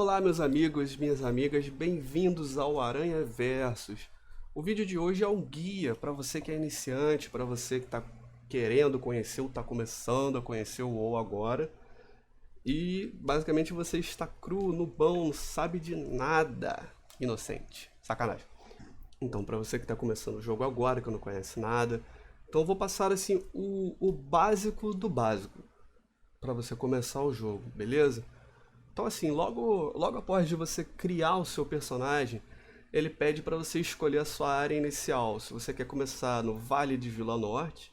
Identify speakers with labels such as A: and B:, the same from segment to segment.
A: Olá, meus amigos, minhas amigas, bem-vindos ao Aranha Versus. O vídeo de hoje é um guia para você que é iniciante, para você que está querendo conhecer ou está começando a conhecer o WoW agora. E basicamente você está cru, nubão, não sabe de nada, inocente. Sacanagem. Então, para você que está começando o jogo agora, que não conhece nada, então eu vou passar assim o básico do básico para você começar o jogo, beleza? Então assim, logo após de você criar o seu personagem, ele pede para você escolher a sua área inicial. Se você quer começar no Vale de Vila Norte,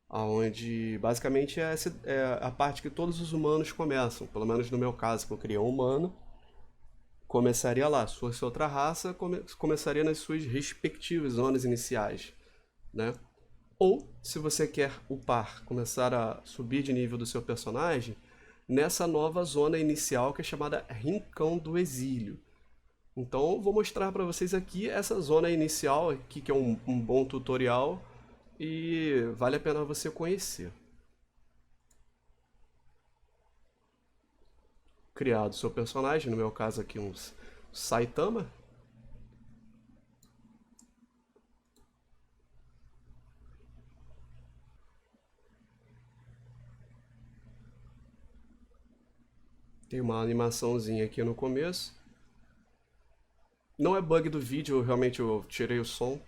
A: onde basicamente é a parte que todos os humanos começam. Pelo menos no meu caso, que eu criei um humano, começaria lá. Se fosse outra raça, começaria nas suas respectivas zonas iniciais, né? Ou, se você quer upar, começar a subir de nível do seu personagem, nessa nova zona inicial que é chamada Rincão do Exílio. Então, vou mostrar para vocês aqui essa zona inicial, aqui, que é um bom tutorial e vale a pena você conhecer. Criado seu personagem, no meu caso aqui um Saitama. Tem uma animaçãozinha aqui no começo. Não é bug do vídeo, realmente eu tirei o som.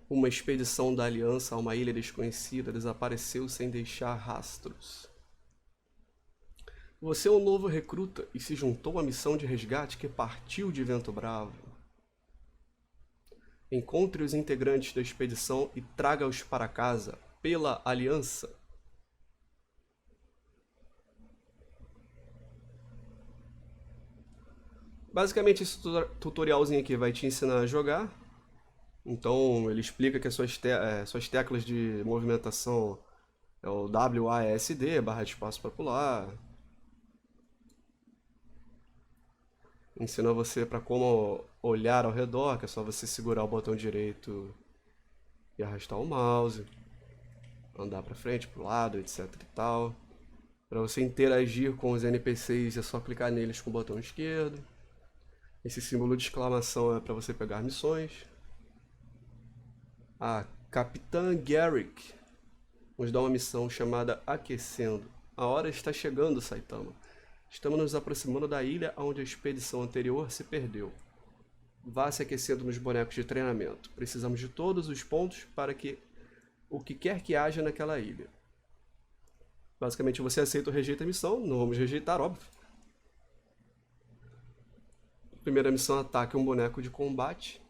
A: Uma expedição da Aliança a uma ilha desconhecida desapareceu sem deixar rastros. Você é um novo recruta e se juntou à missão de resgate que partiu de Vento Bravo. Encontre os integrantes da expedição e traga-os para casa pela Aliança. Basicamente esse tutorialzinho aqui vai te ensinar a jogar. Então ele explica que as suas teclas de movimentação é o WASD, barra de espaço para pular. Ensina você para como olhar ao redor, que é só você segurar o botão direito e arrastar o mouse, andar para frente, para o lado, etc e tal. Para você interagir com os NPCs é só clicar neles com o botão esquerdo. Esse símbolo de exclamação é para você pegar missões. A Capitã Garrick nos dá uma missão chamada Aquecendo. A hora está chegando, Saitama. Estamos nos aproximando da ilha onde a expedição anterior se perdeu. Vá se aquecendo nos bonecos de treinamento. Precisamos de todos os pontos para que o que quer que haja naquela ilha. Basicamente você aceita ou rejeita a missão. Não vamos rejeitar, óbvio. Primeira missão, ataque um boneco de combate.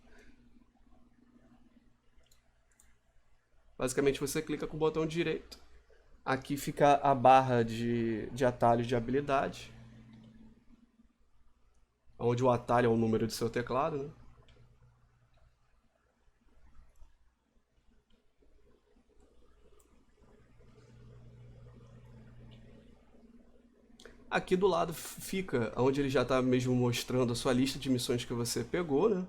A: Basicamente você clica com o botão direito. Aqui fica a barra de atalhos de habilidade, onde o atalho é o número do seu teclado, né? Aqui do lado fica onde ele já está mesmo mostrando a sua lista de missões que você pegou, né?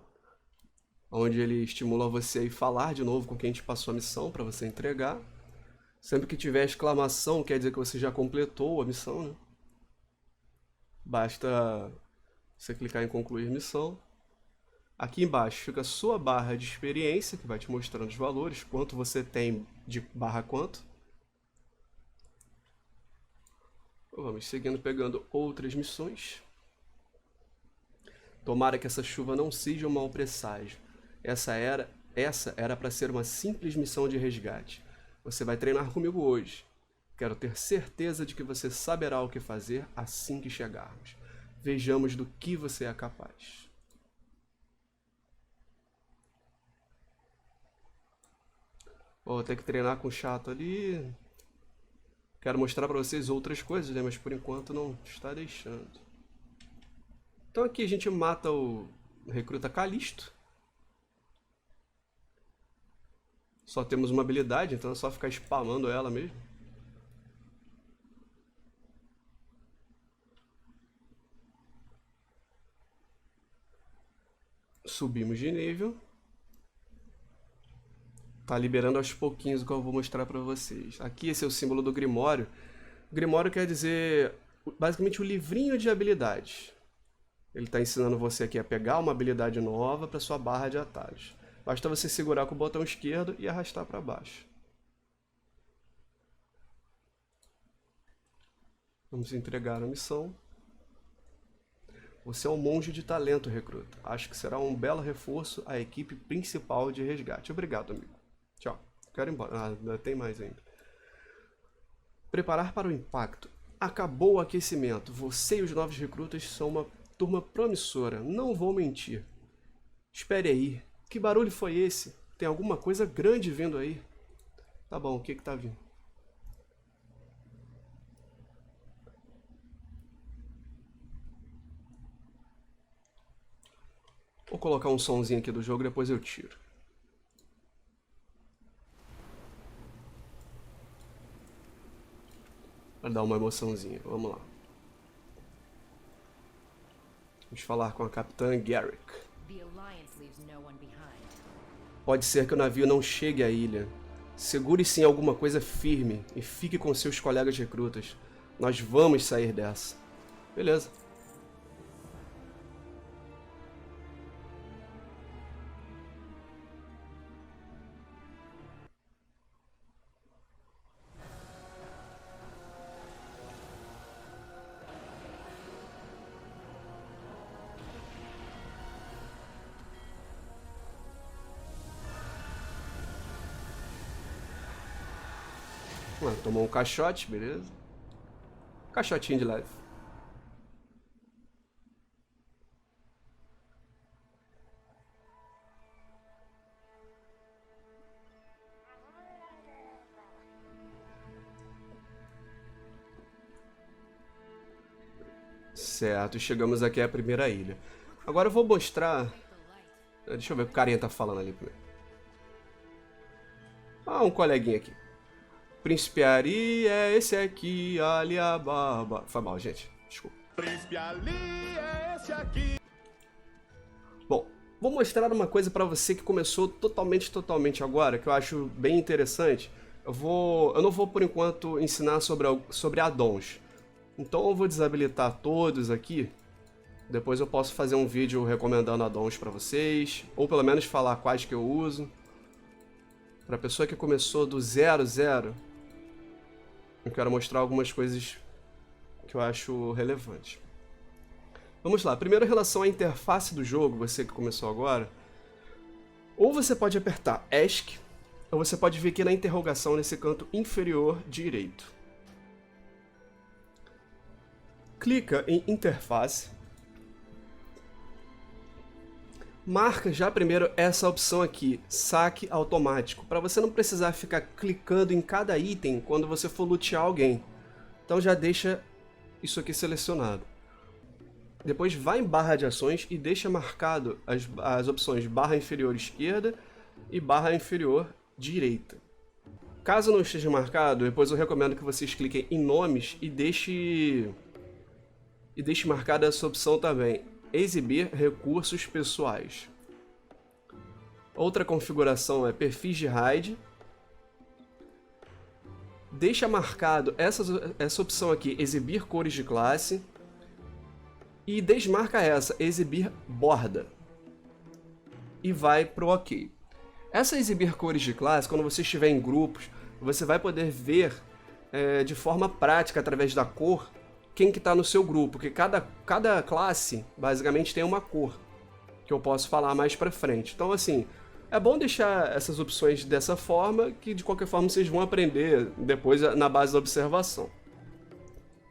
A: Onde ele estimula você a ir falar de novo com quem te passou a missão para você entregar. Sempre que tiver exclamação, quer dizer que você já completou a missão, né? Basta você clicar em concluir missão. Aqui embaixo fica a sua barra de experiência, que vai te mostrando os valores, quanto você tem de barra quanto. Vamos seguindo pegando outras missões. Tomara que essa chuva não seja um mau presságio. Essa era para ser uma simples missão de resgate. Você vai treinar comigo hoje. Quero ter certeza de que você saberá o que fazer assim que chegarmos. Vejamos do que você é capaz. Vou ter que treinar com o chato ali. Quero mostrar para vocês outras coisas, né? Mas por enquanto não está deixando. Então aqui a gente mata o recruta Calisto. Só temos uma habilidade, então é só ficar spamando ela mesmo. Subimos de nível. Tá liberando aos pouquinhos o que eu vou mostrar pra vocês. Aqui esse é o símbolo do Grimório. Grimório quer dizer, basicamente, o livrinho de habilidades. Ele está ensinando você aqui a pegar uma habilidade nova para sua barra de atalhos. Basta você segurar com o botão esquerdo e arrastar para baixo. Vamos entregar a missão. Você é um monge de talento, recruta. Acho que será um belo reforço à equipe principal de resgate. Obrigado, amigo. Tchau. Quero ir embora. Ah, ainda tem mais ainda. Preparar para o impacto. Acabou o aquecimento. Você e os novos recrutas são uma turma promissora. Não vou mentir. Espere aí. Que barulho foi esse? Tem alguma coisa grande vindo aí. Tá bom, o que tá vindo? Vou colocar um sonzinho aqui do jogo, depois eu tiro. Para dar uma emoçãozinha. Vamos lá. Vamos falar com a Capitã Garrick. Pode ser que o navio não chegue à ilha. Segure-se em alguma coisa firme e fique com seus colegas recrutas. Nós vamos sair dessa. Beleza. Tomou um caixote, beleza. Caixotinho de leve. Certo, chegamos aqui à primeira ilha. Agora eu vou mostrar... Deixa eu ver o que o carinha tá falando ali primeiro. Ah, um coleguinha aqui. Príncipe Ari é esse aqui, Aliababa. Foi mal, gente. Desculpa. Príncipe Ali é esse aqui. Bom, vou mostrar uma coisa pra você que começou totalmente agora, que eu acho bem interessante. Eu não vou, por enquanto, ensinar sobre addons. Então eu vou desabilitar todos aqui. Depois eu posso fazer um vídeo recomendando addons pra vocês. Ou pelo menos falar quais que eu uso. Pra pessoa que começou do 0, eu quero mostrar algumas coisas que eu acho relevantes. Vamos lá. Primeiro, em relação à interface do jogo, você que começou agora. Ou você pode apertar ESC, ou você pode vir aqui na interrogação nesse canto inferior direito. Clica em interface. Marca já primeiro essa opção aqui, saque automático, para você não precisar ficar clicando em cada item quando você for lutear alguém. Então já deixa isso aqui selecionado. Depois vai em barra de ações e deixa marcado as opções barra inferior esquerda e barra inferior direita. Caso não esteja marcado, depois eu recomendo que vocês cliquem em nomes e deixe marcada essa opção também. Exibir recursos pessoais. Outra configuração é perfis de raid. Deixa marcado essa opção aqui, exibir cores de classe. E desmarca essa, exibir borda. E vai pro OK. Essa exibir cores de classe, quando você estiver em grupos, você vai poder ver de forma prática, através da cor, quem que tá no seu grupo, porque cada classe basicamente tem uma cor, que eu posso falar mais pra frente. Então assim, é bom deixar essas opções dessa forma, que de qualquer forma vocês vão aprender depois na base da observação.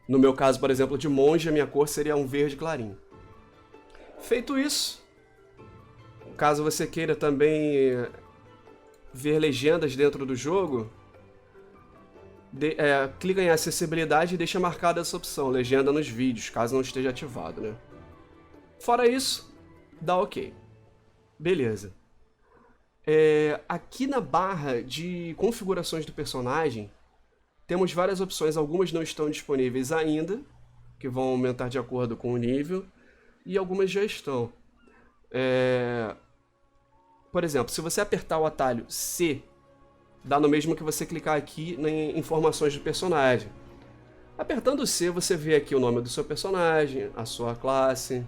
A: No meu caso, por exemplo, de monge, a minha cor seria um verde clarinho. Feito isso, caso você queira também ver legendas dentro do jogo, clica em acessibilidade e deixa marcada essa opção, legenda nos vídeos, caso não esteja ativado, né? Fora isso, dá OK. Beleza. Aqui na barra de configurações do personagem, temos várias opções, algumas não estão disponíveis ainda, que vão aumentar de acordo com o nível, e algumas já estão. Por exemplo, se você apertar o atalho C, dá no mesmo que você clicar aqui em informações do personagem. Apertando C, você vê aqui o nome do seu personagem, a sua classe,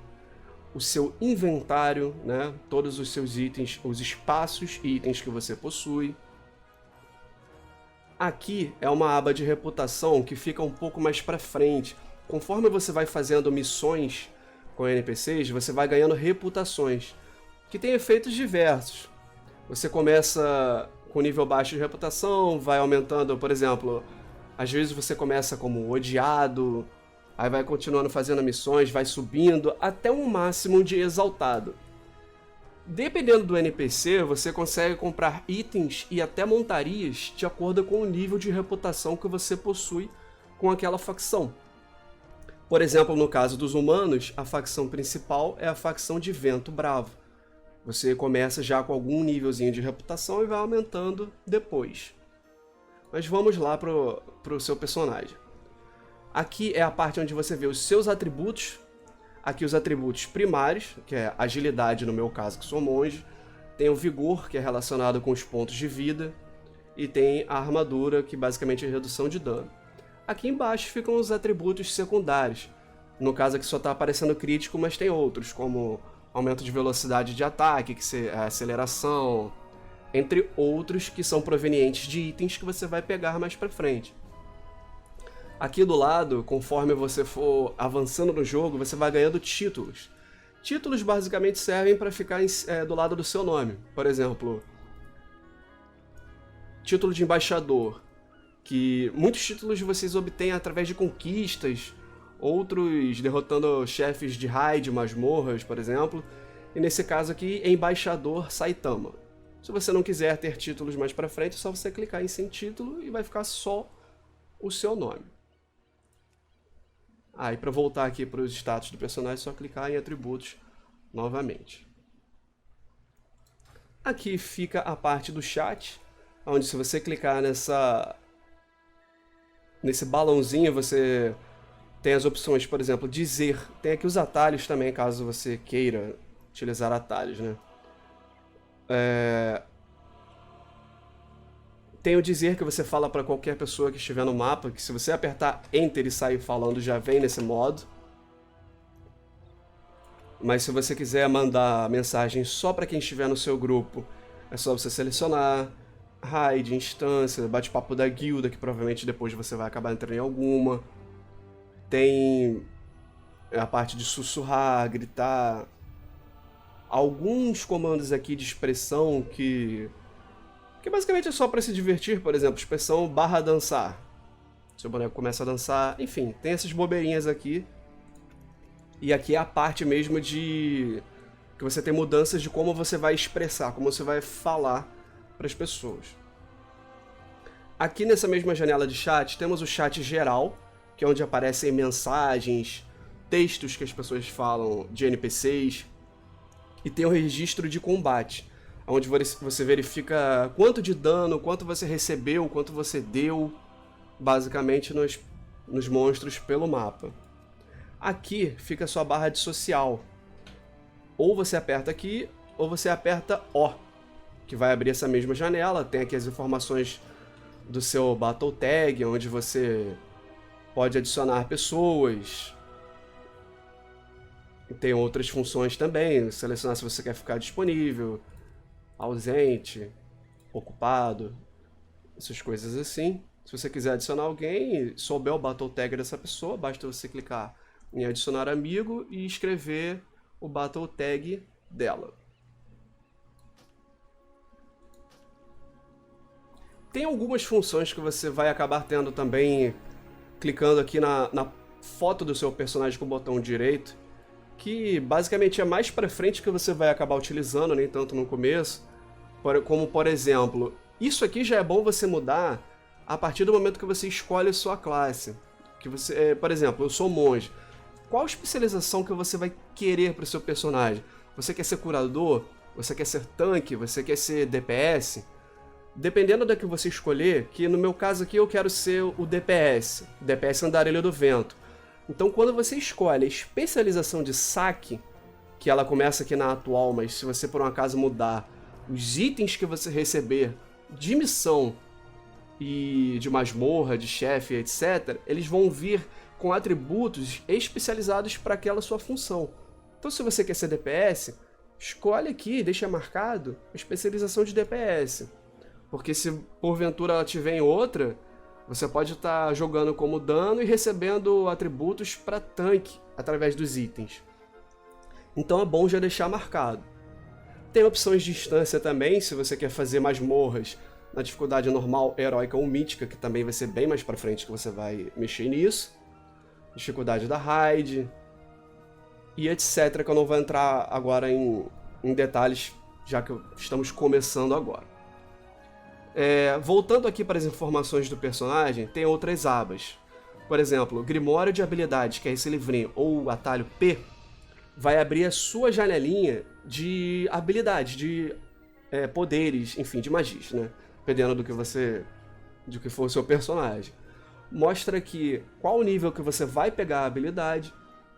A: o seu inventário, né? Todos os seus itens, os espaços e itens que você possui. Aqui é uma aba de reputação que fica um pouco mais para frente. Conforme você vai fazendo missões com NPCs, você vai ganhando reputações, que tem efeitos diversos. Você começa com nível baixo de reputação, vai aumentando, por exemplo, às vezes você começa como odiado, aí vai continuando fazendo missões, vai subindo até um máximo de exaltado. Dependendo do NPC, você consegue comprar itens e até montarias de acordo com o nível de reputação que você possui com aquela facção. Por exemplo, no caso dos humanos, a facção principal é a facção de Vento Bravo. Você começa já com algum nívelzinho de reputação e vai aumentando depois. Mas vamos lá pro seu personagem. Aqui é a parte onde você vê os seus atributos. Aqui os atributos primários, que é agilidade no meu caso, que sou monge. Tem o vigor, que é relacionado com os pontos de vida. E tem a armadura, que basicamente é redução de dano. Aqui embaixo ficam os atributos secundários. No caso aqui só está aparecendo crítico, mas tem outros, como aumento de velocidade de ataque, que é aceleração, entre outros que são provenientes de itens que você vai pegar mais pra frente. Aqui do lado, conforme você for avançando no jogo, você vai ganhando títulos. Títulos basicamente servem para ficar do lado do seu nome. Por exemplo, título de embaixador, que muitos títulos vocês obtêm através de conquistas, outros derrotando chefes de raid, masmorras, por exemplo. E nesse caso aqui, Embaixador Saitama. Se você não quiser ter títulos mais pra frente, é só você clicar em sem título e vai ficar só o seu nome. E para voltar aqui para os status do personagem, é só clicar em atributos novamente. Aqui fica a parte do chat, onde se você clicar nesse balãozinho, você tem as opções, por exemplo, dizer. Tem aqui os atalhos também, caso você queira utilizar atalhos, né? Tem o dizer, que você fala para qualquer pessoa que estiver no mapa, que se você apertar Enter e sair falando, já vem nesse modo. Mas se você quiser mandar mensagem só para quem estiver no seu grupo, é só você selecionar raid, instância, bate-papo da guilda, que provavelmente depois você vai acabar entrando em alguma. Tem a parte de sussurrar, gritar. Alguns comandos aqui de expressão que basicamente é só para se divertir, por exemplo, expressão /dançar. Seu boneco começa a dançar, enfim, tem essas bobeirinhas aqui. E aqui é a parte mesmo que você tem mudanças de como você vai expressar, como você vai falar para as pessoas. Aqui nessa mesma janela de chat, temos o chat geral, que é onde aparecem mensagens, textos que as pessoas falam de NPCs, e tem o registro de combate, onde você verifica quanto de dano, quanto você recebeu, quanto você deu, basicamente nos monstros pelo mapa. Aqui fica a sua barra de social. Ou você aperta aqui, ou você aperta O, que vai abrir essa mesma janela. Tem aqui as informações do seu Battle Tag, onde você pode adicionar pessoas. E tem outras funções também, selecionar se você quer ficar disponível, ausente, ocupado, essas coisas assim. Se você quiser adicionar alguém e souber o Battle Tag dessa pessoa, basta você clicar em adicionar amigo e escrever o Battle Tag dela. Tem algumas funções que você vai acabar tendo também clicando aqui na foto do seu personagem com o botão direito, que basicamente é mais pra frente que você vai acabar utilizando, nem tanto no começo. Como, por exemplo, isso aqui já é bom você mudar a partir do momento que você escolhe a sua classe. Que você, por exemplo, eu sou monge. Qual especialização que você vai querer para o seu personagem? Você quer ser curador? Você quer ser tanque? Você quer ser DPS? Dependendo da que você escolher, que no meu caso aqui eu quero ser o DPS. DPS Andarilho do Vento. Então quando você escolhe a especialização de saque, que ela começa aqui na atual, mas se você por um acaso mudar os itens que você receber de missão e de masmorra, de chefe, etc., eles vão vir com atributos especializados para aquela sua função. Então, se você quer ser DPS, escolhe aqui, deixa marcado, especialização de DPS. Porque se porventura ela tiver em outra, você pode estar jogando como dano e recebendo atributos para tanque através dos itens. Então é bom já deixar marcado. Tem opções de instância também, se você quer fazer masmorras na dificuldade normal, heróica ou mítica, que também vai ser bem mais pra frente que você vai mexer nisso. Dificuldade da raid e etc, que eu não vou entrar agora em detalhes, já que estamos começando agora. Voltando aqui para as informações do personagem, tem outras abas. Por exemplo, Grimório de Habilidades, que é esse livrinho, ou o atalho P, vai abrir a sua janelinha de habilidades, de poderes, enfim, de magias, né? Dependendo do que for o seu personagem. Mostra aqui qual nível que você vai pegar a habilidade,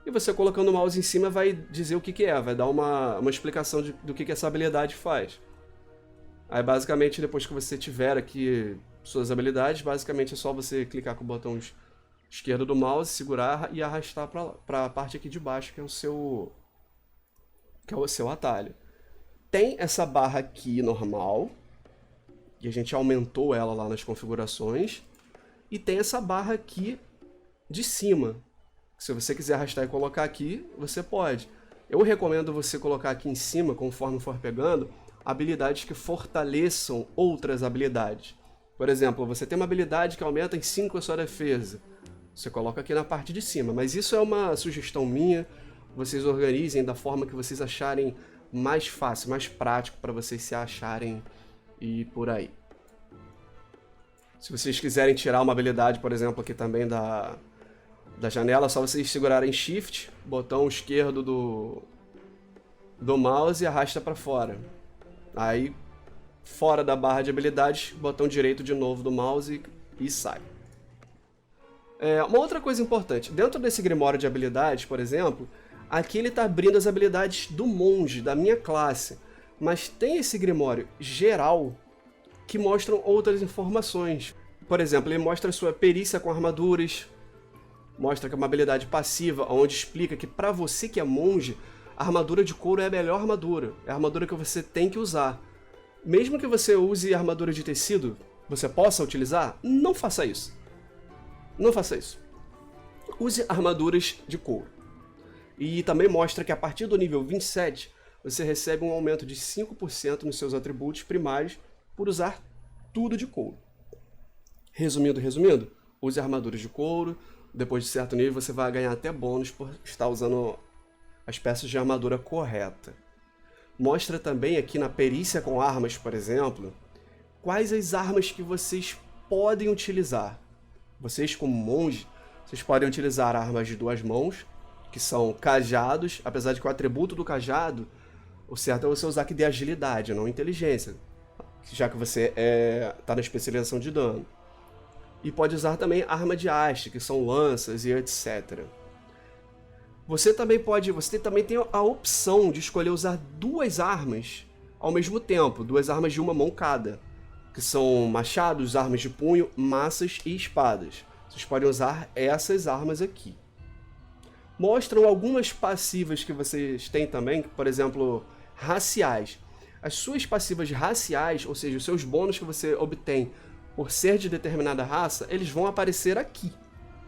A: e você colocando o mouse em cima vai dizer o que é, vai dar uma explicação do que essa habilidade faz. Aí basicamente depois que você tiver aqui suas habilidades, basicamente é só você clicar com o botão esquerdo do mouse, segurar e arrastar para a parte aqui de baixo, que é o seu atalho. Tem essa barra aqui normal, e a gente aumentou ela lá nas configurações, e tem essa barra aqui de cima. Se você quiser arrastar e colocar aqui, você pode. Eu recomendo você colocar aqui em cima, conforme for pegando, habilidades que fortaleçam outras habilidades. Por exemplo, você tem uma habilidade que aumenta em 5 a sua defesa. Você coloca aqui na parte de cima, mas isso é uma sugestão minha. Vocês organizem da forma que vocês acharem mais fácil, mais prático para vocês se acharem e por aí. Se vocês quiserem tirar uma habilidade, por exemplo, aqui também da janela, é só vocês segurarem Shift, botão esquerdo do mouse e arrasta para fora. Aí, fora da barra de habilidades, botão direito de novo do mouse e sai. Uma outra coisa importante, dentro desse Grimório de habilidades, por exemplo, aqui ele está abrindo as habilidades do monge, da minha classe, mas tem esse Grimório geral que mostram outras informações. Por exemplo, ele mostra a sua perícia com armaduras, mostra que é uma habilidade passiva, onde explica que para você que é monge, a armadura de couro é a melhor armadura, é a armadura que você tem que usar. Mesmo que você use armadura de tecido, você possa utilizar, não faça isso. Não faça isso. Use armaduras de couro. E também mostra que a partir do nível 27, você recebe um aumento de 5% nos seus atributos primários por usar tudo de couro. Resumindo, use armaduras de couro. Depois de certo nível, você vai ganhar até bônus por estar usando as peças de armadura correta. Mostra também aqui na perícia com armas, por exemplo, quais as armas que vocês podem utilizar. Vocês, como monge, vocês podem utilizar armas de 2 mãos, que são cajados, apesar de que o atributo do cajado, o certo é você usar aqui de agilidade, não inteligência, já que você está na especialização de dano. E pode usar também arma de haste, que são lanças e etc. Você também tem a opção de escolher usar 2 armas ao mesmo tempo, 2 armas de uma mão cada, que são machados, armas de punho, maças e espadas. Vocês podem usar essas armas aqui. Mostram algumas passivas que vocês têm também, por exemplo, raciais. As suas passivas raciais, ou seja, os seus bônus que você obtém por ser de determinada raça, eles vão aparecer aqui,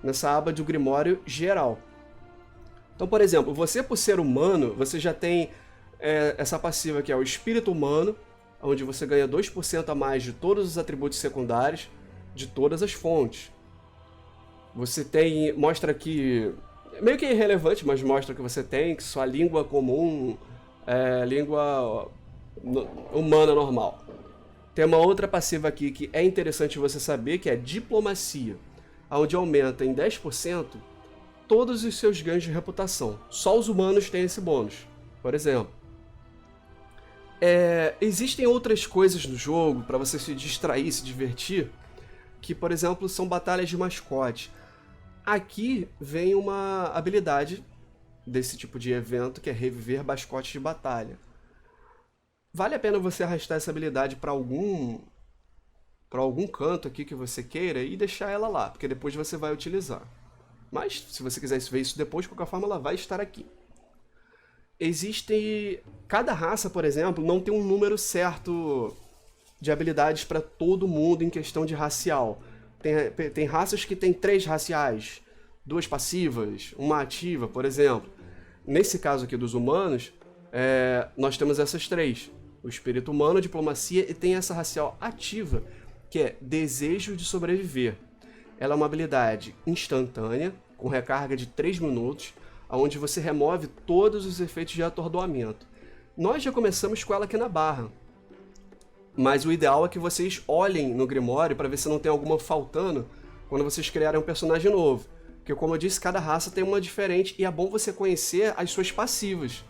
A: nessa aba do Grimório geral. Então, por exemplo, você por ser humano, você já tem essa passiva que é o Espírito Humano, onde você ganha 2% a mais de todos os atributos secundários de todas as fontes. Você mostra aqui, meio que irrelevante, mas mostra que você tem, que sua língua comum é língua humana normal. Tem uma outra passiva aqui que é interessante você saber, que é Diplomacia, onde aumenta em 10% todos os seus ganhos de reputação. Só os humanos têm esse bônus, por exemplo. Existem outras coisas no jogo para você se distrair, se divertir, que, por exemplo, são batalhas de mascote. Aqui vem uma habilidade desse tipo de evento, que é reviver mascotes de batalha. Vale a pena você arrastar essa habilidade para algum para algum canto aqui que você queira e deixar ela lá, porque depois você vai utilizar. Mas, se você quiser ver isso depois, de qualquer forma, ela vai estar aqui. Cada raça, por exemplo, não tem um número certo de habilidades para todo mundo em questão de racial. Tem raças que tem 3 raciais, 2 passivas, 1 ativa, por exemplo. Nesse caso aqui dos humanos, nós temos essas 3. O espírito humano, a diplomacia, e tem essa racial ativa, que é desejo de sobreviver. Ela é uma habilidade instantânea, com recarga de 3 minutos, onde você remove todos os efeitos de atordoamento. Nós já começamos com ela aqui na barra, mas o ideal é que vocês olhem no Grimório para ver se não tem alguma faltando quando vocês criarem um personagem novo. Porque, como eu disse, cada raça tem uma diferente e é bom você conhecer as suas passivas,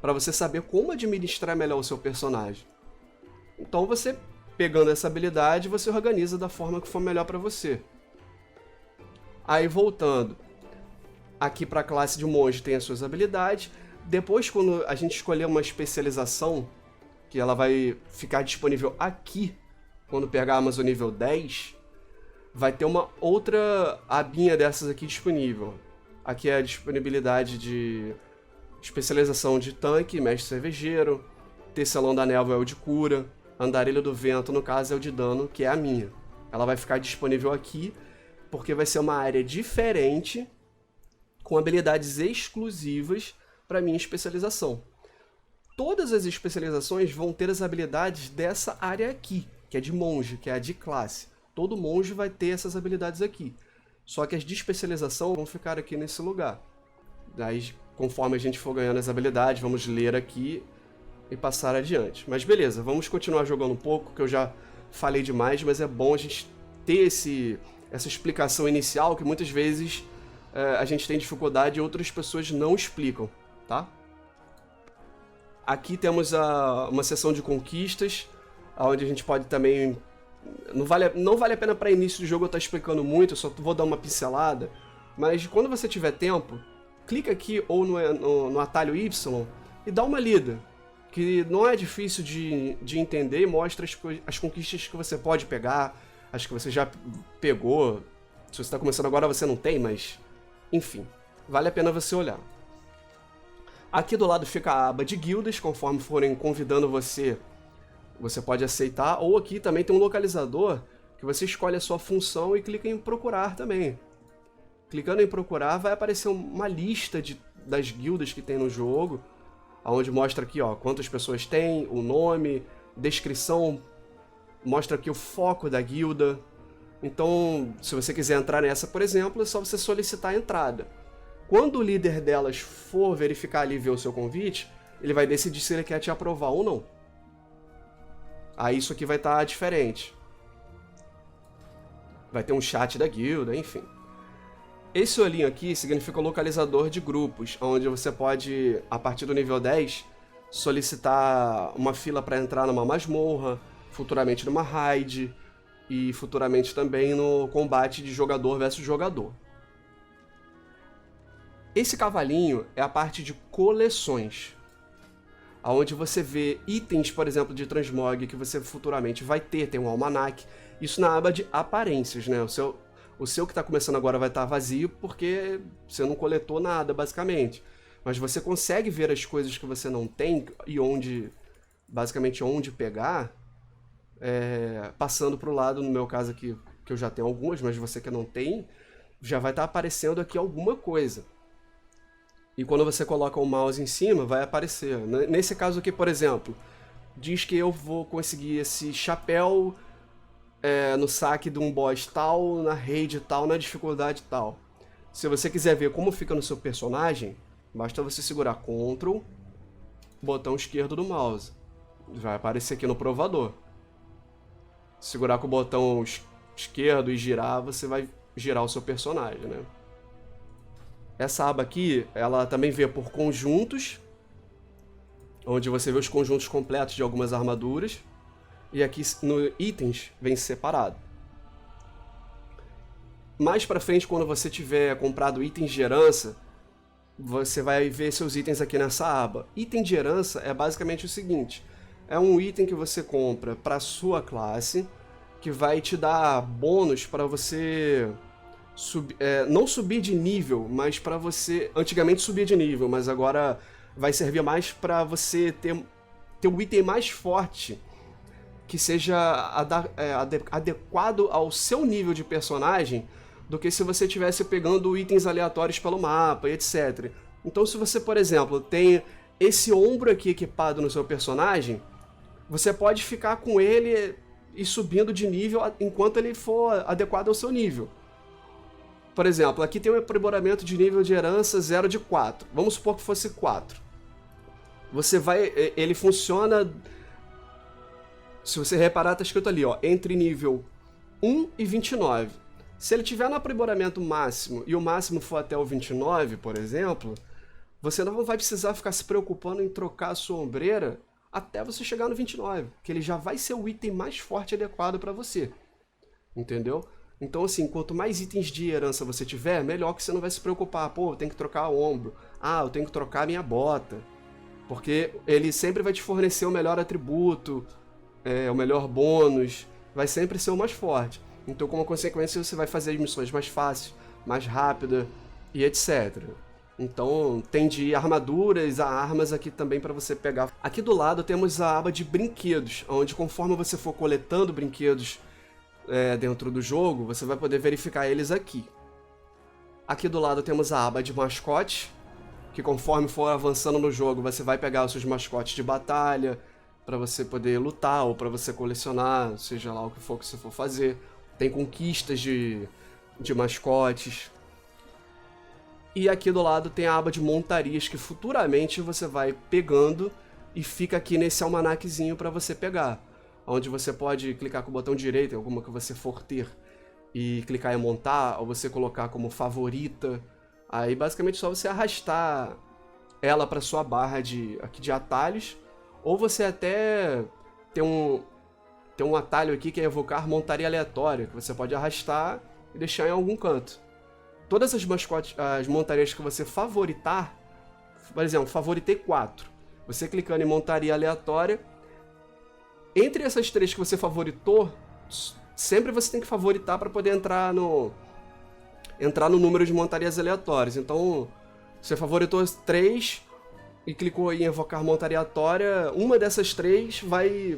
A: para você saber como administrar melhor o seu personagem. Então, você pegando essa habilidade, você organiza da forma que for melhor para você. Aí, voltando, aqui para a classe de monge tem as suas habilidades. Depois, quando a gente escolher uma especialização, que ela vai ficar disponível aqui, quando pegar a Amazon nível 10, vai ter uma outra abinha dessas aqui disponível. Aqui é a disponibilidade de especialização de tanque, mestre cervejeiro, tecelão da névoa é o de cura, andarilho do vento, no caso, é o de dano, que é a minha. Ela vai ficar disponível aqui, porque vai ser uma área diferente, com habilidades exclusivas para minha especialização. Todas as especializações vão ter as habilidades dessa área aqui, que é de monge, que é a de classe. Todo monge vai ter essas habilidades aqui. Só que as de especialização vão ficar aqui nesse lugar. Daí, conforme a gente for ganhando as habilidades, vamos ler aqui e passar adiante. Mas beleza, vamos continuar jogando um pouco, que eu já falei demais, mas é bom a gente ter essa explicação inicial, que muitas vezes a gente tem dificuldade e outras pessoas não explicam, tá? Aqui temos uma seção de conquistas, onde a gente pode também... Não vale a pena para início do jogo eu estar explicando muito, eu só vou dar uma pincelada. Mas quando você tiver tempo, clica aqui ou no atalho Y e dá uma lida. Que não é difícil de entender e mostra as conquistas que você pode pegar, as que você já pegou. Se você está começando agora você não tem, mas... Enfim, vale a pena você olhar. Aqui do lado fica a aba de guildas, conforme forem convidando você pode aceitar. Ou aqui também tem um localizador, que você escolhe a sua função e clica em procurar também. Clicando em procurar vai aparecer uma lista das guildas que tem no jogo, onde mostra aqui quantas pessoas tem, o nome, descrição, mostra aqui o foco da guilda. Então, se você quiser entrar nessa, por exemplo, é só você solicitar a entrada. Quando o líder delas for verificar ali e ver o seu convite, ele vai decidir se ele quer te aprovar ou não. Aí isso aqui vai estar diferente. Vai ter um chat da guilda, enfim. Esse olhinho aqui significa o localizador de grupos, onde você pode, a partir do nível 10, solicitar uma fila para entrar numa masmorra, futuramente numa raid, e futuramente também no combate de jogador versus jogador. Esse cavalinho é a parte de coleções, onde você vê itens, por exemplo, de transmog que você futuramente vai ter, tem um almanac, isso na aba de aparências, né? O seu que está começando agora vai estar vazio porque você não coletou nada, basicamente. Mas você consegue ver as coisas que você não tem e basicamente onde pegar, passando para o lado, no meu caso aqui, que eu já tenho algumas, mas você que não tem, já vai estar aparecendo aqui alguma coisa. E quando você coloca o mouse em cima, vai aparecer. Nesse caso aqui, por exemplo, diz que eu vou conseguir esse chapéu no saque de um boss tal, na raid tal, na dificuldade tal. Se você quiser ver como fica no seu personagem, basta você segurar Ctrl, botão esquerdo do mouse. Vai aparecer aqui no provador. Segurar com o botão esquerdo e girar, você vai girar o seu personagem, né? Essa aba aqui, ela também vê por conjuntos, onde você vê os conjuntos completos de algumas armaduras. E aqui no itens vem separado. Mais pra frente, quando você tiver comprado itens de herança, você vai ver seus itens aqui nessa aba. Item de herança é basicamente o seguinte: é um item que você compra para sua classe, que vai te dar bônus para você não subir de nível, mas para você... Antigamente subia de nível, mas agora vai servir mais para você ter um item mais forte, que seja adequado ao seu nível de personagem, do que se você estivesse pegando itens aleatórios pelo mapa e etc. Então, se você, por exemplo, tem esse ombro aqui equipado no seu personagem, você pode ficar com ele e subindo de nível enquanto ele for adequado ao seu nível. Por exemplo, aqui tem um aprimoramento de nível de herança 0 de 4. Vamos supor que fosse 4. Ele funciona... Se você reparar, tá escrito ali, ó, entre nível 1 e 29. Se ele tiver no aprimoramento máximo e o máximo for até o 29, por exemplo, você não vai precisar ficar se preocupando em trocar a sua ombreira até você chegar no 29, que ele já vai ser o item mais forte e adequado para você. Entendeu? Então, assim, quanto mais itens de herança você tiver, melhor, que você não vai se preocupar. Pô, eu tenho que trocar o ombro. Ah, eu tenho que trocar a minha bota. Porque ele sempre vai te fornecer o melhor atributo, o melhor bônus, vai sempre ser o mais forte. Então, como consequência, você vai fazer as missões mais fáceis, mais rápida e etc. Então, tem de armaduras a armas aqui também para você pegar. Aqui do lado temos a aba de brinquedos, onde conforme você for coletando brinquedos dentro do jogo, você vai poder verificar eles aqui. Aqui do lado temos a aba de mascote, que conforme for avançando no jogo, você vai pegar os seus mascotes de batalha, para você poder lutar ou para você colecionar, seja lá o que for que você for fazer. Tem conquistas de mascotes. E aqui do lado tem a aba de montarias, que futuramente você vai pegando e fica aqui nesse almanaquezinho para você pegar. Onde você pode clicar com o botão direito em alguma que você for ter e clicar em montar, ou você colocar como favorita. Aí basicamente é só você arrastar ela para sua barra aqui de atalhos, ou você até tem um atalho aqui que é evocar montaria aleatória, que você pode arrastar e deixar em algum canto. Todas as montarias que você favoritar, por exemplo, favoritei 4. Você clicando em montaria aleatória, entre essas 3 que você favoritou, sempre você tem que favoritar para poder entrar no número de montarias aleatórias. Então, você favoritou as 3 e clicou em invocar montaria aleatória, uma dessas 3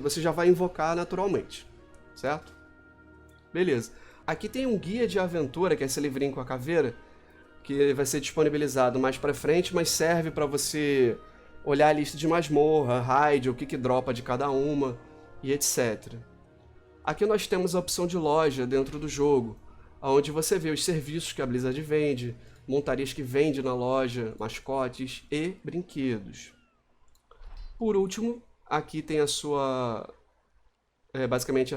A: você já vai invocar naturalmente, certo? Beleza. Aqui tem um guia de aventura, que é esse livrinho com a caveira, que vai ser disponibilizado mais pra frente, mas serve para você olhar a lista de masmorra, raid, o que dropa de cada uma e etc. Aqui nós temos a opção de loja dentro do jogo, onde você vê os serviços que a Blizzard vende, montarias que vende na loja, mascotes e brinquedos. Por último, aqui tem a sua... basicamente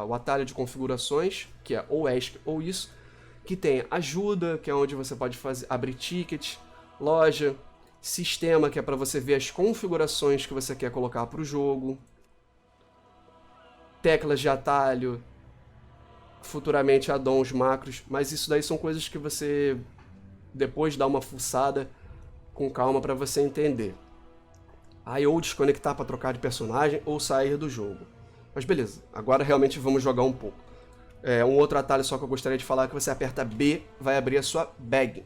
A: o atalho de configurações, que é ou ESC ou isso, que tem ajuda, que é onde você pode abrir ticket, loja, sistema, que é para você ver as configurações que você quer colocar para o jogo, teclas de atalho, futuramente addons, macros, mas isso daí são coisas que você depois dá uma fuçada com calma para você entender. Aí ou desconectar para trocar de personagem ou sair do jogo. Mas beleza, agora realmente vamos jogar um pouco. Um outro atalho só que eu gostaria de falar é que você aperta B, vai abrir a sua bag,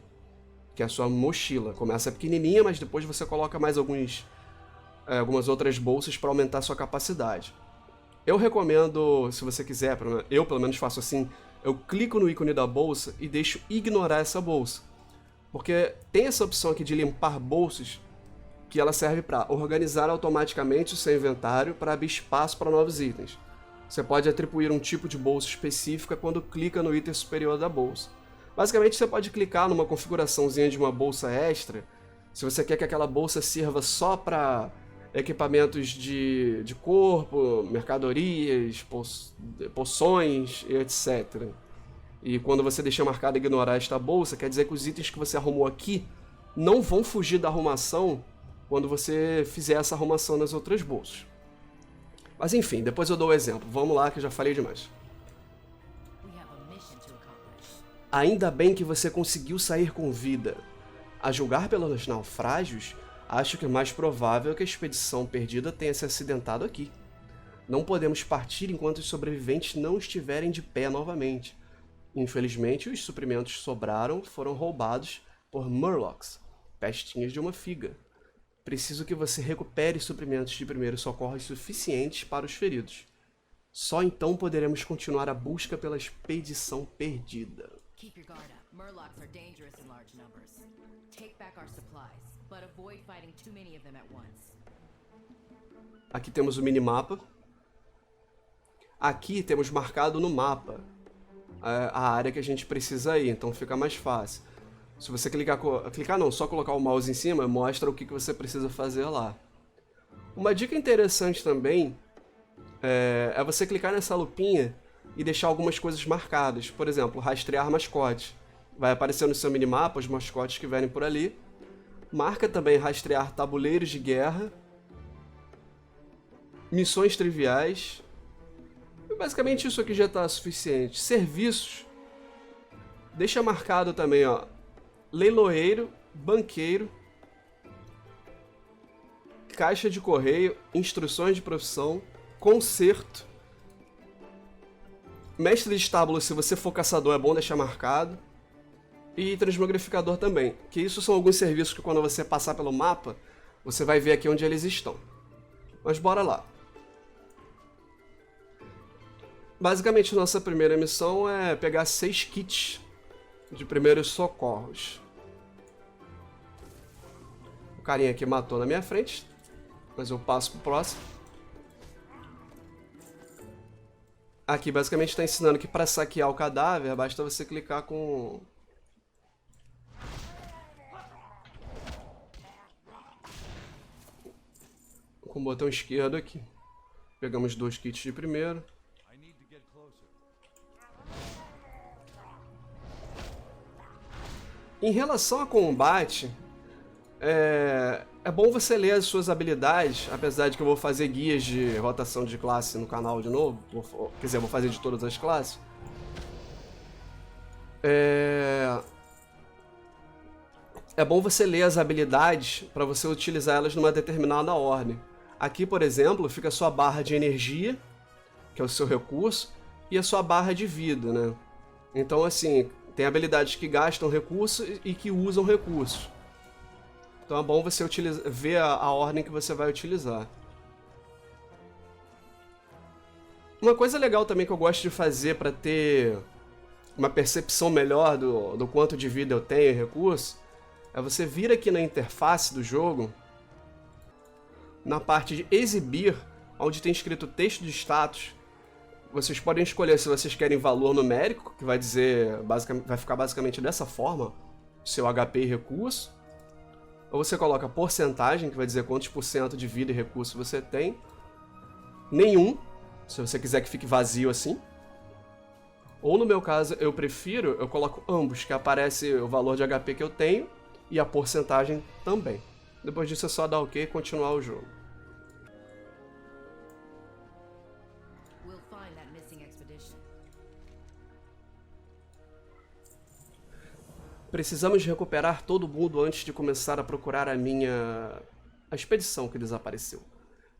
A: que é a sua mochila. Começa pequenininha, mas depois você coloca mais algumas outras bolsas para aumentar a sua capacidade. Eu recomendo, se você quiser, eu pelo menos faço assim, eu clico no ícone da bolsa e deixo ignorar essa bolsa. Porque tem essa opção aqui de limpar bolsas, que ela serve para organizar automaticamente o seu inventário para abrir espaço para novos itens. Você pode atribuir um tipo de bolsa específica quando clica no item superior da bolsa. Basicamente, você pode clicar numa configuraçãozinha de uma bolsa extra, se você quer que aquela bolsa sirva só para equipamentos de corpo, mercadorias, poções, etc. E quando você deixa marcado ignorar esta bolsa, quer dizer que os itens que você arrumou aqui não vão fugir da arrumação quando você fizer essa arrumação nas outras bolsas. Mas enfim, depois eu dou o exemplo. Vamos lá, que eu já falei demais. Ainda bem que você conseguiu sair com vida. A julgar pelos naufrágios, acho que o mais provável é que a expedição perdida tenha se acidentado aqui. Não podemos partir enquanto os sobreviventes não estiverem de pé novamente. Infelizmente, os suprimentos que sobraram foram roubados por Murlocs, pestinhas de uma figa. Preciso que você recupere suprimentos de primeiros socorros suficientes para os feridos. Só então poderemos continuar a busca pela expedição perdida.
B: Keep your guard up. Murlocs are dangerous in large numbers. Take back our supplies, but avoid fighting too many of them at once.
A: Aqui temos o minimapa. Aqui temos marcado no mapa a área que a gente precisa ir, então fica mais fácil. Se você só colocar o mouse em cima, mostra o que você precisa fazer lá. Uma dica interessante também é você clicar nessa lupinha e deixar algumas coisas marcadas. Por exemplo, rastrear mascote. Vai aparecer no seu minimapa os mascotes que vierem por ali. Marca também rastrear tabuleiros de guerra, missões triviais. E basicamente isso aqui já está suficiente. Serviços. Deixa marcado também, ó, leiloeiro, banqueiro, caixa de correio, instruções de profissão, concerto, mestre de estábulo, se você for caçador é bom deixar marcado, e transmogrificador também, que isso são alguns serviços que quando você passar pelo mapa, você vai ver aqui onde eles estão. Mas bora lá. Basicamente, nossa primeira missão é pegar 6 kits de primeiros socorros. O carinha aqui matou na minha frente, mas eu passo pro próximo. Aqui basicamente está ensinando que para saquear o cadáver basta você clicar com o botão esquerdo aqui. Pegamos 2 kits de primeiro. Em relação a combate, é bom você ler as suas habilidades, apesar de que eu vou fazer guias de rotação de classe no canal de novo, quer dizer, eu vou fazer de todas as classes. É bom você ler as habilidades para você utilizar elas numa determinada ordem. Aqui, por exemplo, fica a sua barra de energia, que é o seu recurso, e a sua barra de vida, né? Então, assim, tem habilidades que gastam recursos e que usam recursos. Então é bom você ver a ordem que você vai utilizar. Uma coisa legal também que eu gosto de fazer para ter uma percepção melhor do quanto de vida eu tenho e recurso, é você vir aqui na interface do jogo, na parte de exibir, onde tem escrito texto de status. Vocês podem escolher se vocês querem valor numérico, que vai dizer, vai ficar basicamente dessa forma, seu HP e recurso. Ou você coloca porcentagem, que vai dizer quantos por cento de vida e recurso você tem. Nenhum, se você quiser que fique vazio assim. Ou no meu caso, eu coloco ambos, que aparece o valor de HP que eu tenho e a porcentagem também. Depois disso é só dar OK e continuar o jogo. Precisamos recuperar todo mundo antes de começar a procurar a expedição que desapareceu.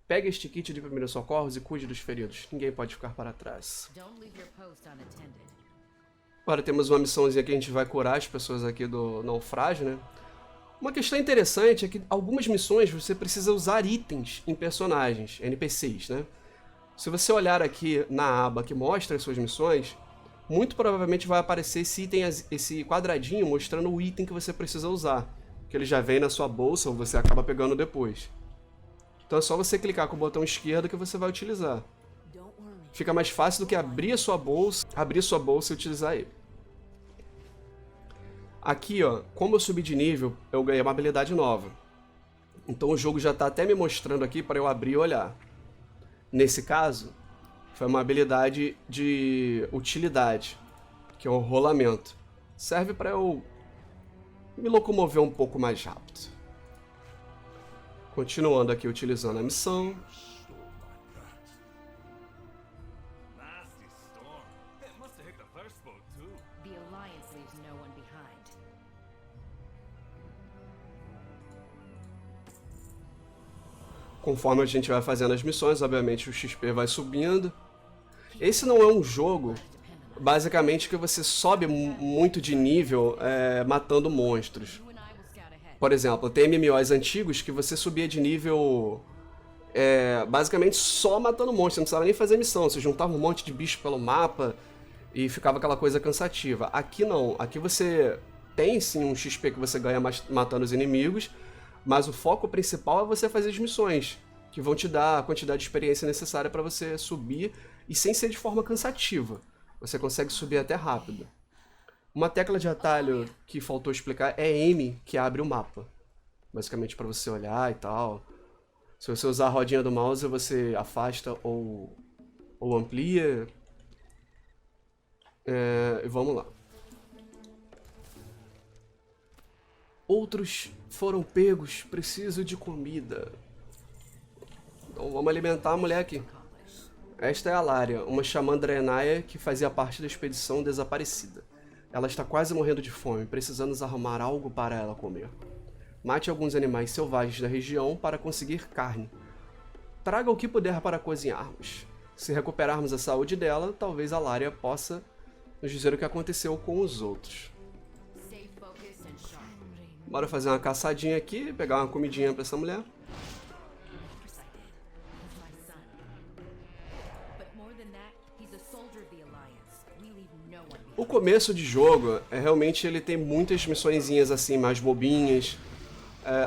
A: Pegue este kit de primeiros socorros e cuide dos feridos. Ninguém pode ficar para trás. Agora temos uma missãozinha que a gente vai curar as pessoas aqui do naufrágio, né? Uma questão interessante é que algumas missões você precisa usar itens em personagens, NPCs, né? Se você olhar aqui na aba que mostra as suas missões, muito provavelmente vai aparecer esse quadradinho mostrando o item que você precisa usar, que ele já vem na sua bolsa ou você acaba pegando depois. Então é só você clicar com o botão esquerdo que você vai utilizar. Fica mais fácil do que abrir sua bolsa e utilizar ele. Aqui, ó, como eu subi de nível, eu ganhei uma habilidade nova. Então o jogo já está até me mostrando aqui para eu abrir e olhar. Nesse caso, foi uma habilidade de utilidade, que é o rolamento. Serve para eu me locomover um pouco mais rápido. Continuando aqui utilizando a missão. Conforme a gente vai fazendo as missões, obviamente o XP vai subindo. Esse não é um jogo, basicamente, que você sobe muito de nível matando monstros.
B: You and I will scout ahead.
A: Por exemplo, tem MMOs antigos que você subia de nível basicamente só matando monstros, você não precisava nem fazer missão, você juntava um monte de bicho pelo mapa e ficava aquela coisa cansativa. Aqui não, aqui você tem sim um XP que você ganha matando os inimigos, mas o foco principal é você fazer as missões, que vão te dar a quantidade de experiência necessária para você subir e sem ser de forma cansativa. Você consegue subir até rápido. Uma tecla de atalho que faltou explicar é M, que abre o mapa. Basicamente para você olhar e tal. Se você usar a rodinha do mouse, você afasta ou amplia. E vamos lá. Outros foram pegos, preciso de comida. Então vamos alimentar a mulher aqui. Esta é a Lária, uma xamã Draenei que fazia parte da expedição desaparecida. Ela está quase morrendo de fome, precisamos arrumar algo para ela comer. Mate alguns animais selvagens da região para conseguir carne. Traga o que puder para cozinharmos. Se recuperarmos a saúde dela, talvez a Lária possa nos dizer o que aconteceu com os outros.
B: Stay focused and sharp.
A: Bora fazer uma caçadinha aqui, pegar uma comidinha para essa mulher.
B: Of course I did. He's my son. But more than that, he's a soldier of the Alliance. We leave no one behind.
A: O começo de jogo, realmente ele tem muitas missõezinhas assim, mais bobinhas.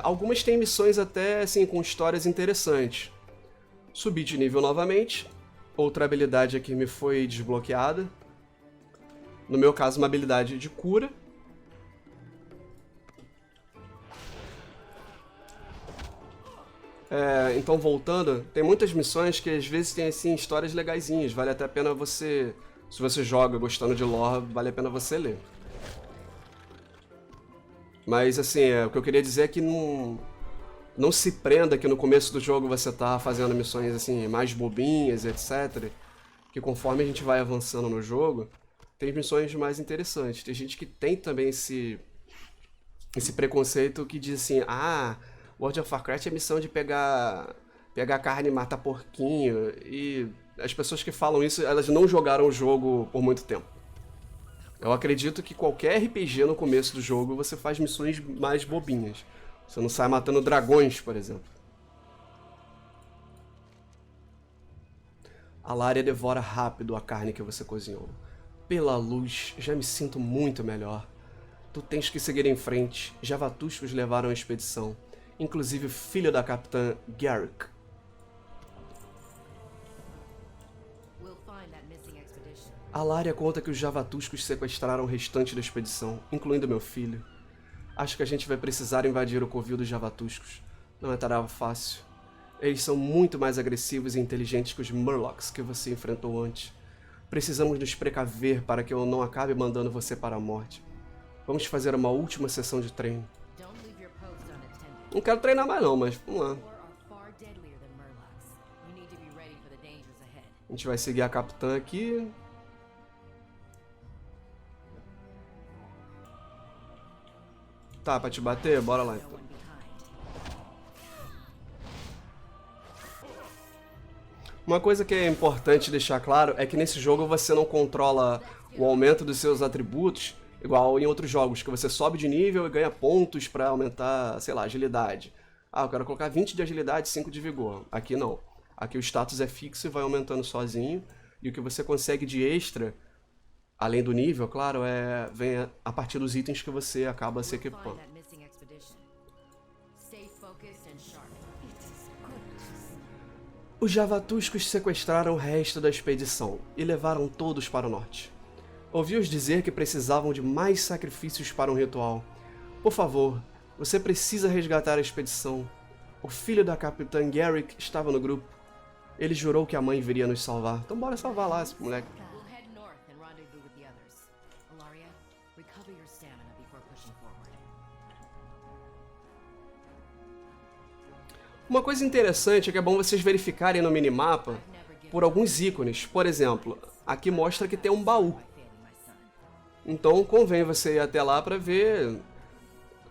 A: Algumas têm missões até assim, com histórias interessantes. Subi de nível novamente. Outra habilidade aqui me foi desbloqueada. No meu caso, uma habilidade de cura. Então, voltando, tem muitas missões que às vezes tem assim, histórias legaisinhas. Vale até a pena você... Se você joga gostando de lore, vale a pena você ler. Mas assim, o que eu queria dizer é que não se prenda que no começo do jogo você tá fazendo missões assim, mais bobinhas, etc. Que conforme a gente vai avançando no jogo, tem missões mais interessantes. Tem gente que tem também esse preconceito que diz assim, World of Warcraft é missão de pegar carne e matar porquinho. E as pessoas que falam isso, elas não jogaram o jogo por muito tempo. Eu acredito que qualquer RPG no começo do jogo você faz missões mais bobinhas. Você não sai matando dragões, por exemplo. A Lária devora rápido a carne que você cozinhou. Pela luz, já me sinto muito melhor. Tu tens que seguir em frente. Javatuscos levaram a expedição. Inclusive o filho da capitã Garrick.
B: We'll find that missing expedition.
A: A Lária conta que os Javatuscos sequestraram o restante da expedição, incluindo meu filho. Acho que a gente vai precisar invadir o covil dos Javatuscos. Não é tarefa fácil. Eles são muito mais agressivos e inteligentes que os Murlocs que você enfrentou antes. Precisamos nos precaver para que eu não acabe mandando você para a morte. Vamos fazer uma última sessão de treino.
B: Don't leave your post unattended.
A: Não quero treinar mais não, mas vamos lá.
B: War are far deadlier than Murlocs. You need to be ready for the dangers ahead.
A: A gente vai seguir a capitã aqui. Tá, pra te bater? Bora lá
B: No
A: então.
B: one behind.
A: Uma coisa que é importante deixar claro é que nesse jogo você não controla o aumento dos seus atributos igual em outros jogos, que você sobe de nível e ganha pontos pra aumentar, sei lá, agilidade. Eu quero colocar 20 de agilidade e 5 de vigor. Aqui não. Aqui o status é fixo e vai aumentando sozinho. E o que você consegue de extra, além do nível, claro, vem a partir dos itens que você acaba se
B: Find
A: equipando.
B: that missing expedition. Stay focused and sharp. It is good.
A: Os Javatuscos sequestraram o resto da expedição e levaram todos para o norte. Ouvi-os dizer que precisavam de mais sacrifícios para um ritual. Por favor, você precisa resgatar a expedição. O filho da capitã Garrick estava no grupo. Ele jurou que a mãe viria nos salvar. Então bora salvar lá esse moleque.
B: We'll head north and rendezvous with the others. Alaria, recover your stamina before pushing forward.
A: Uma coisa interessante é que é bom vocês verificarem no minimapa por alguns ícones. Por exemplo, aqui mostra que tem um baú.
B: Failing my son.
A: Então convém você ir até lá para ver.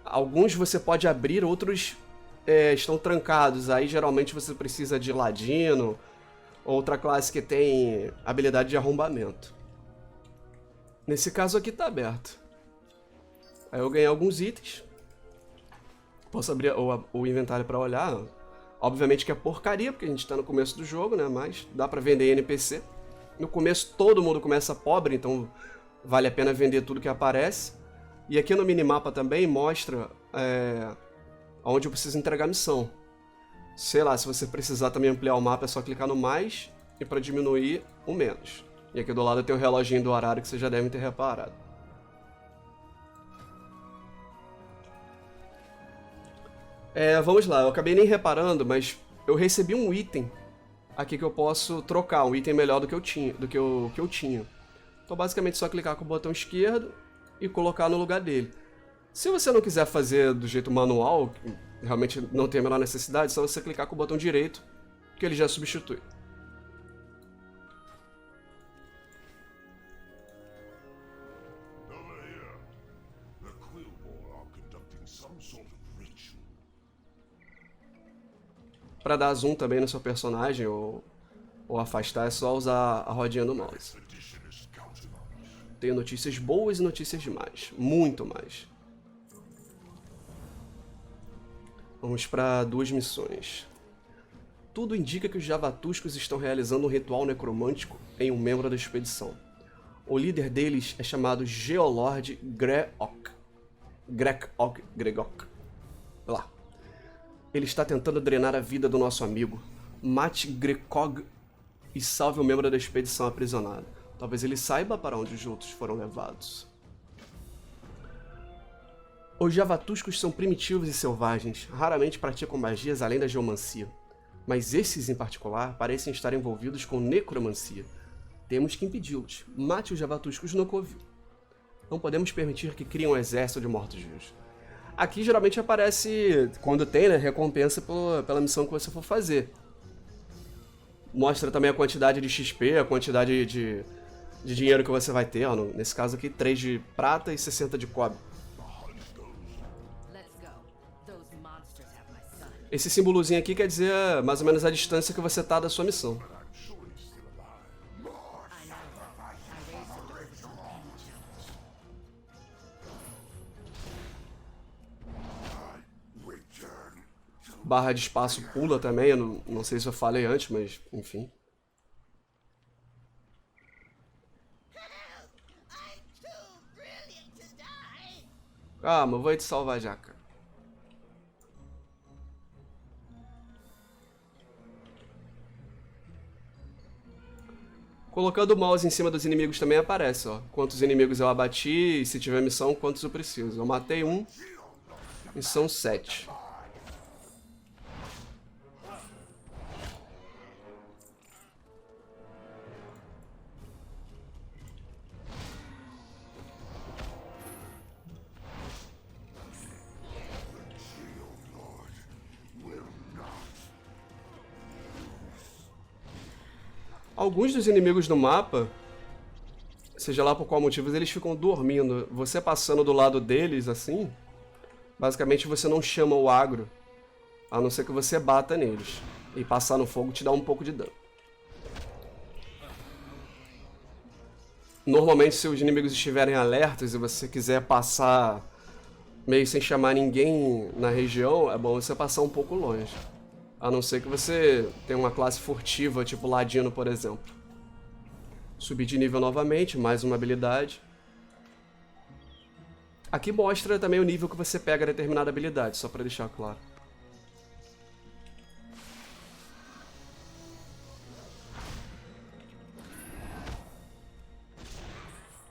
A: Alguns você pode abrir, outros estão trancados. Aí geralmente você precisa de ladino, outra classe que tem habilidade de arrombamento. Nesse caso aqui tá aberto. Aí eu ganhei alguns itens. Posso abrir o inventário pra olhar. Obviamente que é porcaria, porque a gente tá no começo do jogo, né? Mas dá pra vender NPC. No começo todo mundo começa pobre, então vale a pena vender tudo que aparece. E aqui no minimapa também mostra onde eu preciso entregar a missão. Sei lá, se você precisar também ampliar o mapa, é só clicar no mais e para diminuir o menos. E aqui do lado tem o reloginho do horário que vocês já devem ter reparado. Vamos lá, eu acabei nem reparando, mas eu recebi um item aqui que eu posso trocar, um item melhor do que eu tinha. Então basicamente só clicar com o botão esquerdo e colocar no lugar dele. Se você não quiser fazer do jeito manual, que realmente não tem a menor necessidade, é só você clicar com o botão direito, que ele já substitui. Para dar zoom também no seu personagem ou afastar, é só usar a rodinha do mouse. Tenho notícias boas e notícias más. Muito mais. Vamos para 2 missões. Tudo indica que os Javatuscos estão realizando um ritual necromântico em um membro da expedição. O líder deles é chamado Geolord Greok. Gregok. Lá. Ele está tentando drenar a vida do nosso amigo. Mate Grekog e salve o membro da expedição aprisionado. Talvez ele saiba para onde os outros foram levados. Os Javatuscos são primitivos e selvagens, raramente praticam magias além da geomancia. Mas esses, em particular, parecem estar envolvidos com necromancia. Temos que impedi-los. Mate os Javatuscos no covil. Não podemos permitir que criem um exército de mortos-vivos. Aqui geralmente aparece, quando tem, né, recompensa pela missão que você for fazer. Mostra também a quantidade de XP, a quantidade de dinheiro que você vai ter. Ó, nesse caso aqui, 3 de prata e 60 de cobre. Esse símbolozinho aqui quer dizer mais ou menos a distância que você tá da sua missão. Barra de espaço pula também, eu não sei se eu falei antes, mas enfim. Calma, eu vou te salvar já, cara. Colocando o mouse em cima dos inimigos também aparece, ó. Quantos inimigos eu abati e se tiver missão, quantos eu preciso. Eu matei um e são 7. Alguns dos inimigos no mapa, seja lá por qual motivo, eles ficam dormindo. Você passando do lado deles, assim, basicamente você não chama o agro, a não ser que você bata neles. E passar no fogo te dá um pouco de dano. Normalmente, se os inimigos estiverem alertas e você quiser passar meio sem chamar ninguém na região, é bom você passar um pouco longe. A não ser que você tenha uma classe furtiva, tipo Ladino, por exemplo. Subir de nível novamente, mais uma habilidade. Aqui mostra também o nível que você pega determinada habilidade, só para deixar claro.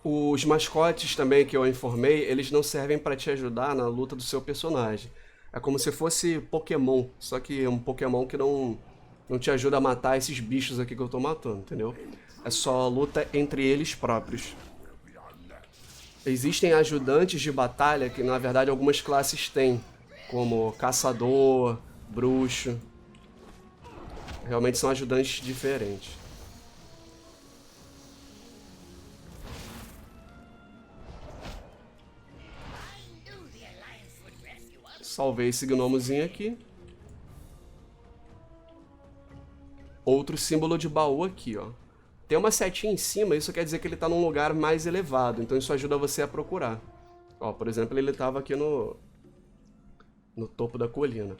A: Os mascotes também que eu informei, eles não servem para te ajudar na luta do seu personagem. É como se fosse Pokémon, só que é um Pokémon que não te ajuda a matar esses bichos aqui que eu tô matando, entendeu? É só luta entre eles próprios. Existem ajudantes de batalha que, na verdade, algumas classes têm, como caçador, bruxo. Realmente são ajudantes diferentes. Salvei esse gnomozinho aqui. outro símbolo de baú aqui, ó. Tem uma setinha em cima, isso quer dizer que ele tá num lugar mais elevado, então isso ajuda você a procurar. Ó, por exemplo, ele tava aqui no topo da colina.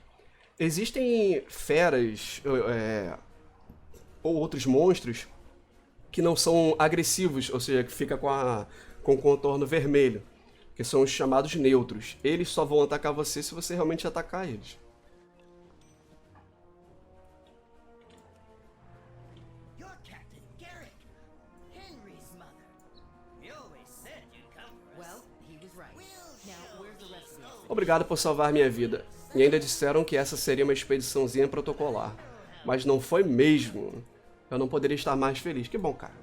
A: Existem feras ou outros monstros que não são agressivos, ou seja, que fica com o contorno vermelho, que são os chamados neutros. Eles só vão atacar você se você realmente atacar eles.
C: You're Captain Garrick, Henry's mother. You always said you'd come for us.
B: Well, he was right. Now, where's the rest of the expedition?
A: Obrigado por salvar minha vida. E ainda disseram que essa seria uma expediçãozinha protocolar. Mas não foi mesmo. Eu não poderia estar mais feliz. Que bom, cara.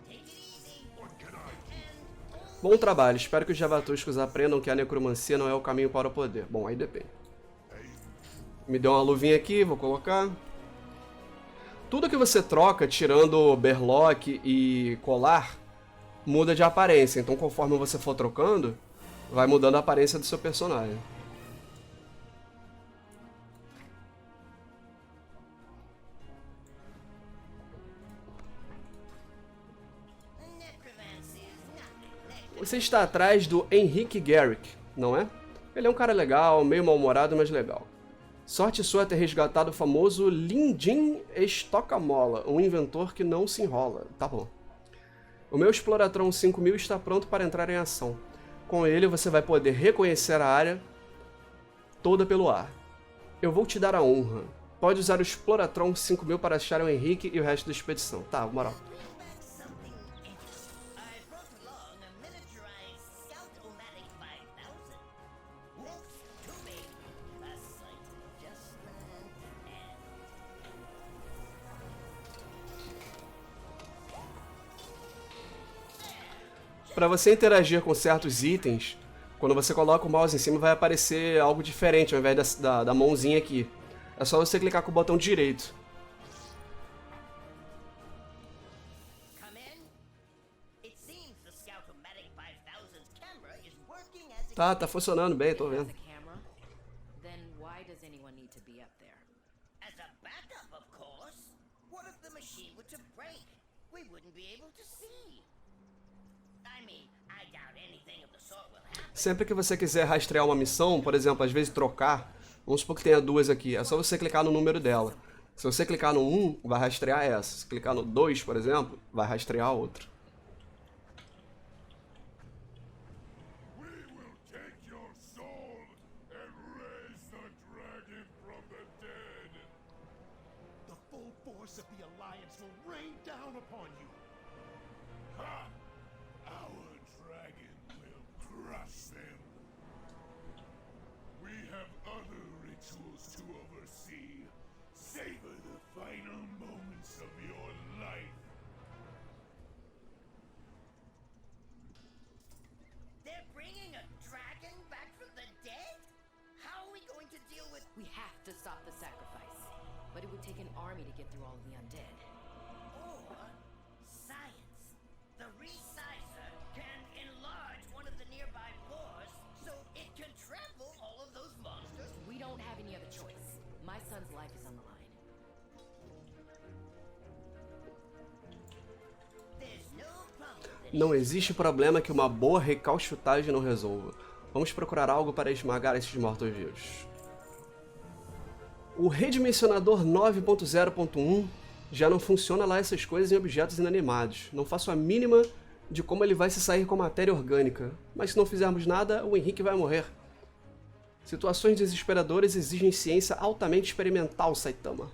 A: Bom trabalho. Espero que os Javatuscos aprendam que a necromancia não é o caminho para o poder. Bom, aí depende. Me deu uma luvinha aqui, vou colocar. Tudo que você troca, tirando berlock e colar, muda de aparência. Então, conforme você for trocando, vai mudando a aparência do seu personagem.
C: Necromancy is nothing.
A: Você está atrás do Henrique Garrick, não é? Ele é um cara legal, meio mal-humorado, mas legal. Sorte sua ter resgatado o famoso Lindin Estocamola, um inventor que não se enrola. Tá bom. O meu Exploratron 5000 está pronto para entrar em ação. Com ele você vai poder reconhecer a área toda pelo ar. Eu vou te dar a honra. Pode usar o Exploratron 5000 para achar o Henrique e o resto da expedição. Tá, moral.
C: Bring back something interesting. I brought along a miniaturized Scout-O-Matic 5000. Looks to me a sight just and
A: Para você interagir com certos itens, quando você coloca o mouse em cima vai aparecer algo diferente ao invés da mãozinha aqui. É só você clicar com o botão direito.
C: come in. It seems the Scout-O-Matic 5000's camera is working as it
A: Tá funcionando bem, tô vendo.
B: The camera? Then why does anyone need to be up there?
C: as a backup, of course. What if the machine were to break? We wouldn't be able to see. I mean, I doubt anything of the sort will happen.
A: Sempre que você quiser rastrear uma missão, por exemplo, às vezes trocar, vamos supor que tenha duas aqui, é só você clicar no número dela. Se você clicar no 1, vai rastrear essa. Se clicar no 2, por exemplo, vai rastrear a outra.
D: We will take your soul and raise the dragon from the dead.
E: The full force of the Alliance will rain down upon you.
D: Ha! Our dragon will crush them. We have other rituals to oversee. Savor the final moments of your life.
C: They're bringing a dragon back from the dead? How are we going to deal with...
B: We have to stop the sacrifice. But it would take an army to get through all of the undead.
C: Or science. The resizer can enlarge one of the nearby floors so it can trample all of those monsters.
B: We don't have any other choice. My son's life is on the line.
C: There's no problem that
A: Não existe problema que uma boa recalchutagem não resolva. Vamos procurar algo para esmagar esses mortos-vivos. O redimensionador 9.0.1 já não funciona lá essas coisas em objetos inanimados. Não faço a mínima de como ele vai se sair com matéria orgânica. Mas se não fizermos nada, o Henrique vai morrer. Situações desesperadoras exigem ciência altamente experimental, Saitama.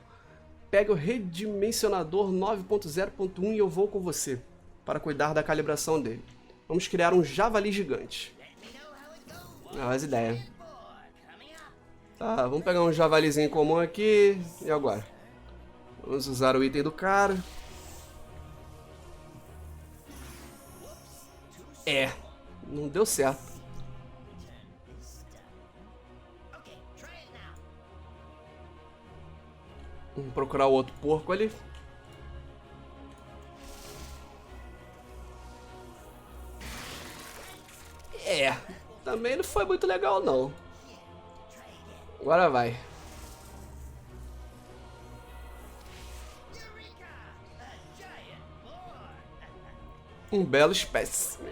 A: Pega o redimensionador 9.0.1 e eu vou com você, para cuidar da calibração dele. Vamos criar um javali gigante.
C: let me know how it goes.
A: As ideias.
C: Board coming up.
A: Tá, vamos pegar um javalizinho comum aqui. E agora? Vamos usar o item do cara. Não deu certo.
C: Okay, try it now.
A: Vamos procurar o outro porco ali. Também não foi muito legal não. Agora vai.
C: Eureka!
A: Um belo espécime.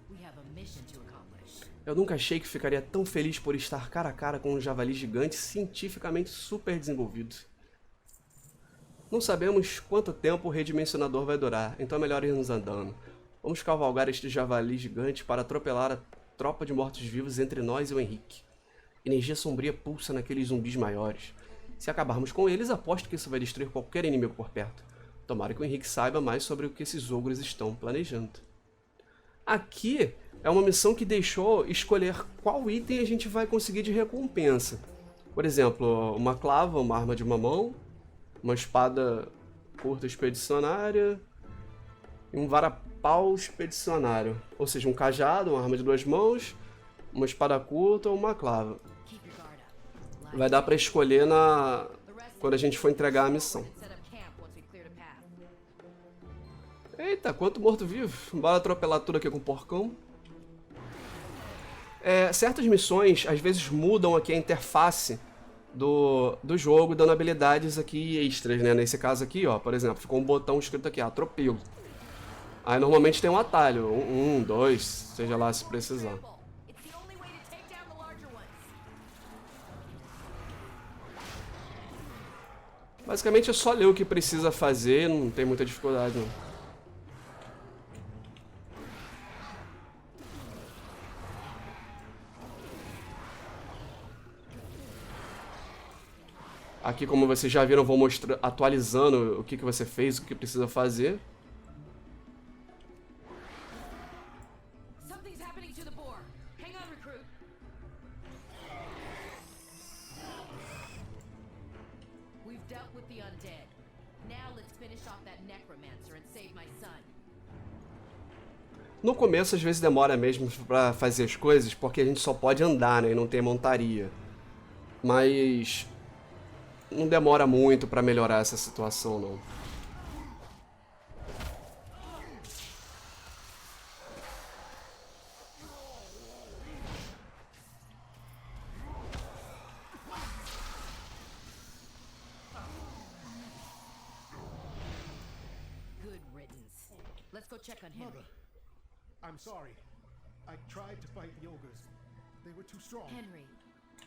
B: We have a mission to accomplish.
A: Eu nunca achei que ficaria tão feliz por estar cara a cara com um javali gigante cientificamente super desenvolvido. Não sabemos quanto tempo o redimensionador vai durar, então é melhor irmos andando. Vamos cavalgar este javali gigante para atropelar a tropa de mortos-vivos entre nós e o Henrique. Energia sombria pulsa naqueles zumbis maiores. Se acabarmos com eles, aposto que isso vai destruir qualquer inimigo por perto. Tomara que o Henrique saiba mais sobre o que esses ogros estão planejando. Aqui é uma missão que deixou escolher qual item a gente vai conseguir de recompensa. Por exemplo, uma clava, uma arma de uma mão, uma espada curta expedicionária e um varapau expedicionário. Ou seja, um cajado, uma arma de 2 mãos, uma espada curta ou uma clava.
B: Keep your guard up.
A: Vai dar pra escolher quando a gente for entregar a missão.
B: Set up camp once we cleared a path.
A: Eita, quanto morto-vivo. Bora atropelar tudo aqui com o porcão. Certas missões, às vezes, mudam aqui a interface do jogo, dando habilidades aqui extras, né? Nesse caso aqui, ó, por exemplo, ficou um botão escrito aqui, atropelo. Aí normalmente tem um atalho, 1, 2, seja lá se precisar.
B: It's the only way to take down the larger ones.
A: Basicamente é só ler o que precisa fazer, não tem muita dificuldade não. Aqui, como vocês já viram, vou mostrar, atualizando o que você fez, o que precisa fazer.
B: Something's happening to the boar. Hang on, recruit. We've dealt with the undead. Now let's finish off that necromancer and save my son.
A: No começo, às vezes, demora mesmo pra fazer as coisas, porque a gente só pode andar, né, e não tem montaria. Mas não demora muito pra melhorar essa situação, não.
B: Good riddance. Let's go check on him.
E: Mother, I'm sorry. I tried to fight the ogres. They were too strong.
B: Henry,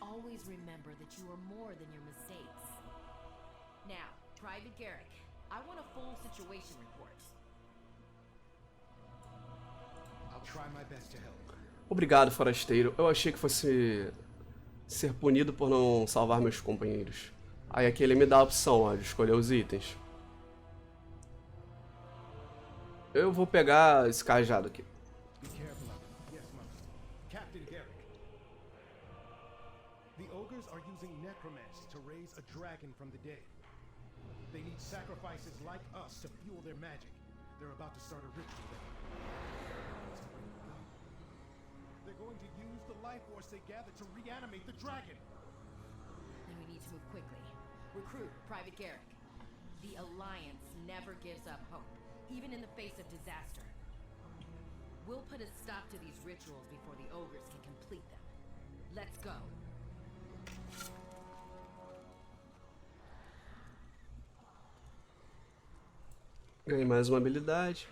B: always remember that you are more than your mistakes. Now, Private Garrick, I want a full situation report.
E: I'll try my best to help.
A: Obrigado, forasteiro. Eu achei que fosse ser punido por não salvar meus companheiros. Aí aqui ele me dá a opção, ó, de escolher os itens. Eu vou pegar esse cajado aqui.
E: Be careful of them. Yes, Mother. Captain Garrick. The ogres are using necromancy to raise a dragon from the dead. They need sacrifices like us to fuel their magic. They're about to start a ritual there. They're going to use the life force they gathered to reanimate the dragon.
B: Then we need to move quickly. Recruit Private Garrick. The Alliance never gives up hope, even in the face of disaster. We'll put a stop to these rituals before the ogres can complete them. Let's go.
A: Ganhei mais uma habilidade.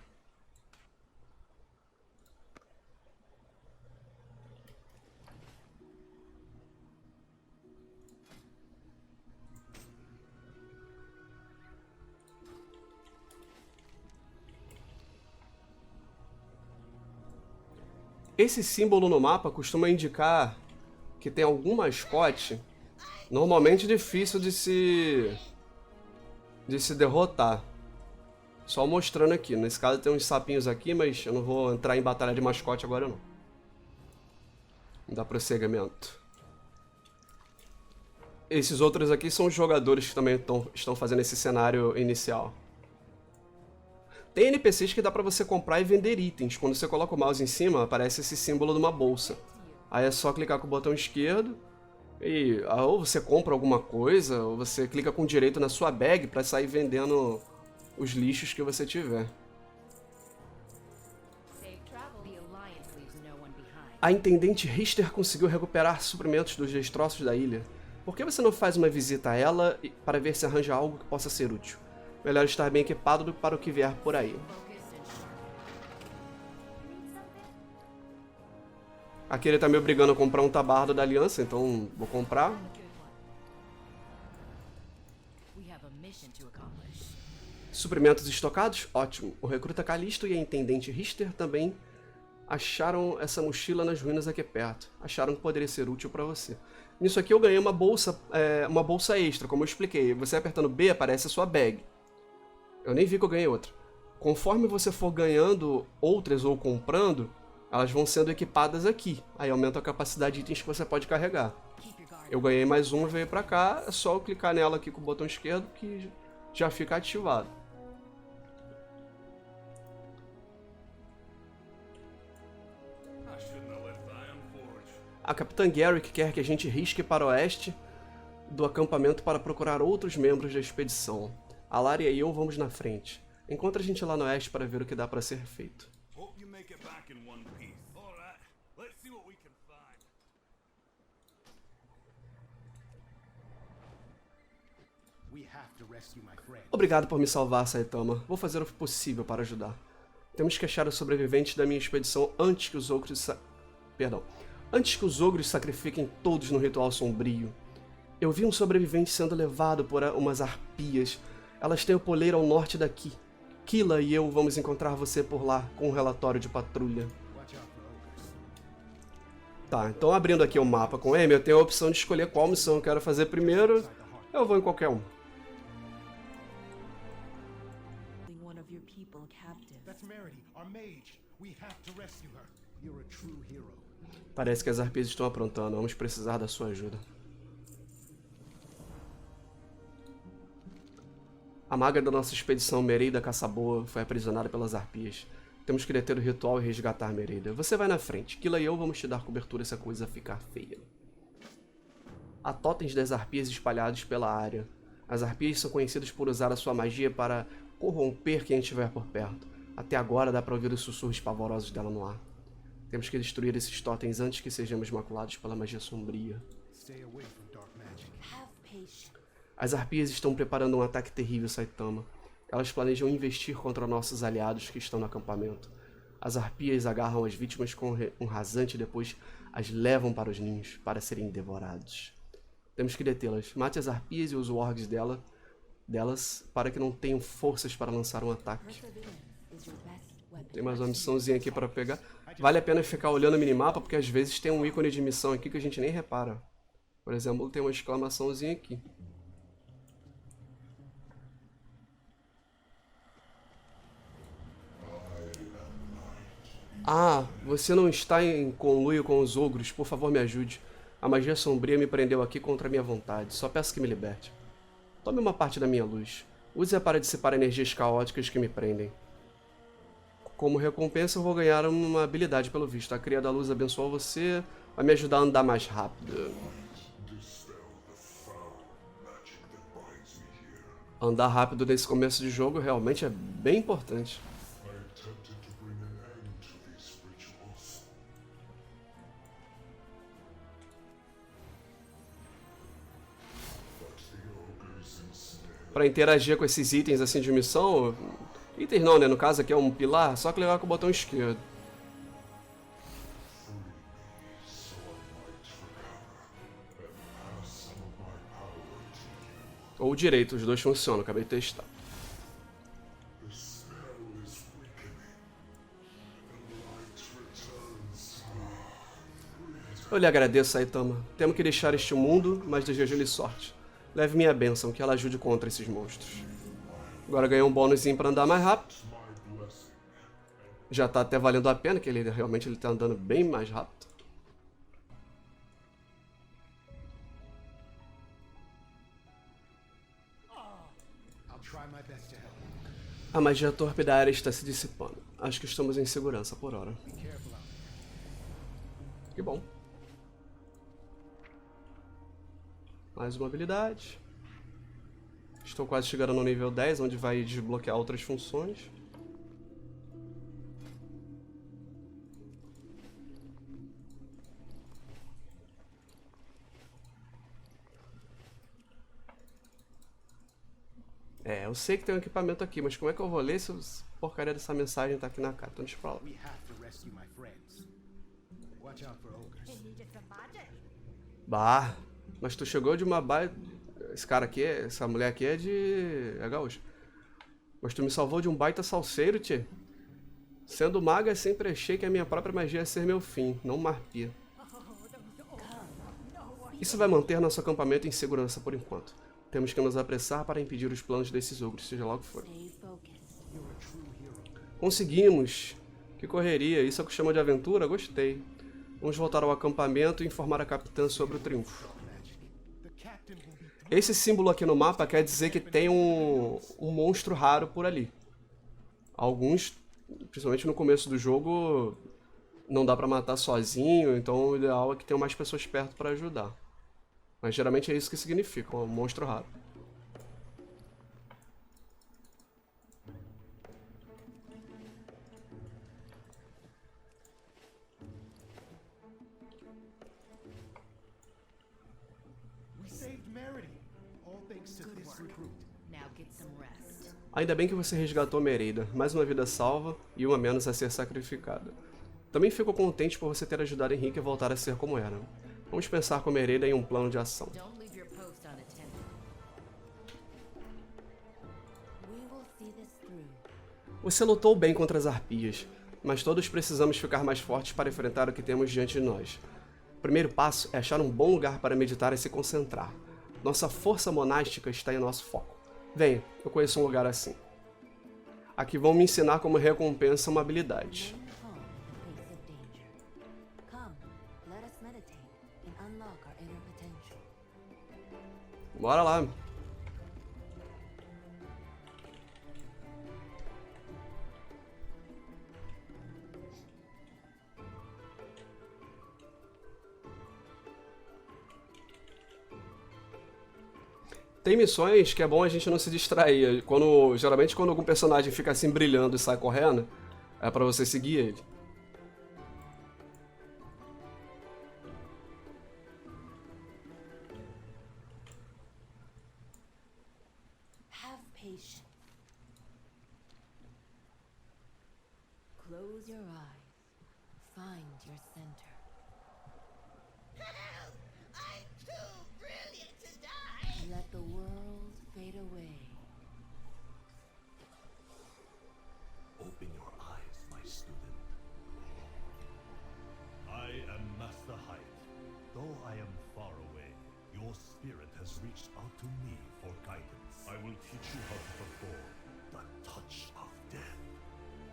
A: Esse símbolo no mapa costuma indicar que tem algum mascote, normalmente difícil de se derrotar. Só mostrando aqui. Nesse caso tem uns sapinhos aqui, mas eu não vou entrar em batalha de mascote agora não. Dá prosseguimento. Esses outros aqui são os jogadores que também estão fazendo esse cenário inicial. Tem NPCs que dá pra você comprar e vender itens. Quando você coloca o mouse em cima, aparece esse símbolo de uma bolsa. Aí é só clicar com o botão esquerdo e ou você compra alguma coisa, ou você clica com direito na sua bag pra sair vendendo os lixos que você tiver.
B: Safe travel. The Alliance leaves no one behind.
A: A Intendente Richter conseguiu recuperar suprimentos dos destroços da ilha. Por que você não faz uma visita a ela para ver se arranja algo que possa ser útil? Melhor estar bem equipado do que para o que vier por aí.
B: Focused and sharp.
A: Aqui ele tá me obrigando a comprar um tabardo da aliança, então vou comprar.
B: Good one. We have a mission to accomplish.
A: Suprimentos estocados? Ótimo. O recruta Calisto e a intendente Richter também acharam essa mochila nas ruínas aqui perto. Acharam que poderia ser útil para você. Nisso aqui eu ganhei uma bolsa extra, como eu expliquei. Você apertando B aparece a sua bag. Eu nem vi que eu ganhei outra. Conforme você for ganhando outras ou comprando, elas vão sendo equipadas aqui. Aí aumenta a capacidade de itens que você pode carregar.
B: Keep your guard.
A: Eu ganhei mais uma, veio pra cá. É só eu clicar nela aqui com o botão esquerdo que já fica ativado.
D: I shouldn't have left Iron Forge.
A: A Capitã Garrick quer que a gente risque para o oeste do acampamento para procurar outros membros da expedição. A Laria e eu vamos na frente. Encontre a gente lá no oeste para ver o que dá para ser feito.
D: Hope you make it back in one piece. All right, let's see what we can find.
E: We have to rescue my friend.
A: Obrigado por me salvar, Saitama. Vou fazer o possível para ajudar. Temos que achar os sobreviventes da minha expedição antes que os ogros antes que os ogros sacrifiquem todos no ritual sombrio. Eu vi um sobrevivente sendo levado por umas arpias. Elas têm o poleiro ao norte daqui. Kila e eu vamos encontrar você por lá com um relatório de patrulha.
E: Watch out for ogres.
A: Tá, então abrindo aqui o mapa com M, eu tenho a opção de escolher qual missão eu quero fazer primeiro. Eu vou em qualquer uma.
B: Holding one of your people captive.
E: That's Meredy, our mage. We have to rescue her. You're a true hero.
A: Parece que as arpias estão aprontando. Vamos precisar da sua ajuda. A maga da nossa expedição, Mereida Caçaboa, foi aprisionada pelas arpias. Temos que deter o ritual e resgatar Mereida. Você vai na frente. Kila e eu vamos te dar cobertura se a coisa ficar feia. Há totens das arpias espalhados pela área. As arpias são conhecidas por usar a sua magia para corromper quem estiver por perto. Até agora dá para ouvir os sussurros pavorosos dela no ar. Temos que destruir esses totens antes que sejamos maculados pela magia sombria.
E: Stay away from dark magic.
B: Have patience.
A: As arpias estão preparando um ataque terrível, Saitama. Elas planejam investir contra nossos aliados que estão no acampamento. As arpias agarram as vítimas com um rasante e depois as levam para os ninhos para serem devorados. Temos que detê-las. Mate as arpias e os wargs delas para que não tenham forças para lançar um ataque.
B: Perseverance is your best weapon.
A: Tem mais uma missãozinha aqui para pegar. Vale a pena ficar olhando o minimapa porque às vezes tem um ícone de missão aqui que a gente nem repara. Por exemplo, tem uma exclamaçãozinha aqui. Ah, você não está em conluio com os ogros. Por favor, me ajude. A magia sombria me prendeu aqui contra a minha vontade. Só peço que me liberte. Tome uma parte da minha luz. Use-a para dissipar energias caóticas que me prendem. Como recompensa, eu vou ganhar uma habilidade pelo visto. A Cria da Luz abençoou você. Vai me ajudar a andar mais rápido. Andar rápido nesse começo de jogo realmente é bem importante.
D: I attempted to bring an end to these rituals. But the ogres instead.
A: Para interagir com esses itens assim de missão... Itens não, né? No caso aqui é um pilar, só clicar com o botão esquerdo.
D: So I might recover and pass some of my power to you.
A: Ou direito, os dois funcionam, acabei de testar.
D: The spell is weakening. The light returns.
A: Eu lhe agradeço, Saitama. Temos que deixar este mundo, mas desejo-lhe sorte. Leve minha bênção, que ela ajude contra esses monstros. Agora ganhei um bônusinho para andar mais rápido.
D: My blessing.
A: Já tá até valendo a pena, que ele realmente tá andando bem mais rápido.
E: I'll try my best to help.
A: A magia torpe da área está se dissipando. Acho que estamos em segurança por hora.
E: Be careful out there.
A: Que bom. Mais uma habilidade. Estou quase chegando no nível 10, onde vai desbloquear outras funções. É, eu sei que tem um equipamento aqui, mas como é que eu vou ler se essa porcaria dessa mensagem tá aqui na cara? Então deixa pra lá.
E: We have to rescue my friends. Watch out for ogres.
A: Bah, mas tu chegou de uma baia... Esse cara aqui, essa mulher aqui é gaúcha. Mas tu me salvou de um baita salseiro, tchê. Sendo maga, sempre achei que a minha própria magia ia ser meu fim, não marpia. Isso vai manter nosso acampamento em segurança por enquanto. Temos que nos apressar para impedir os planos desses ogros, seja lá o que for. Conseguimos! Que correria, isso é o que chama de aventura? Gostei. Vamos voltar ao acampamento e informar a capitã sobre o triunfo. Esse símbolo aqui no mapa quer dizer que tem um monstro raro por ali. Alguns, principalmente no começo do jogo, não dá pra matar sozinho, então o ideal é que tenham mais pessoas perto pra ajudar. Mas geralmente é isso que significa, um monstro raro.
E: We saved Merity. All thanks to this recruit.
B: Now get some rest.
A: Ainda bem que você resgatou Merida, mais uma vida salva e uma menos a ser sacrificada. Também fico contente por você ter ajudado Henrique a voltar a ser como era. Vamos pensar com Merida em um plano de ação.
B: Don't leave your post unattended. We will see this through.
A: Você lutou bem contra as arpias, mas todos precisamos ficar mais fortes para enfrentar o que temos diante de nós. O primeiro passo é achar um bom lugar para meditar e se concentrar. Nossa força monástica está em nosso foco. Venha, eu conheço um lugar assim. Aqui vão me ensinar como recompensa uma habilidade.
F: Calm in the face of danger. Come, let us meditate and unlock our inner potential.
A: Bora lá. Tem missões que é bom a gente não se distrair. Geralmente quando algum personagem fica assim brilhando e sai correndo, é pra você seguir ele.
F: Have patience. Close your eyes. Find your center.
C: Help! I'm too brilliant to die!
F: Let the world fade away.
G: Open your eyes, my student. I am Master Hyde. Though I am far away, your spirit has reached out to me for guidance. I will teach you how to perform the touch of death.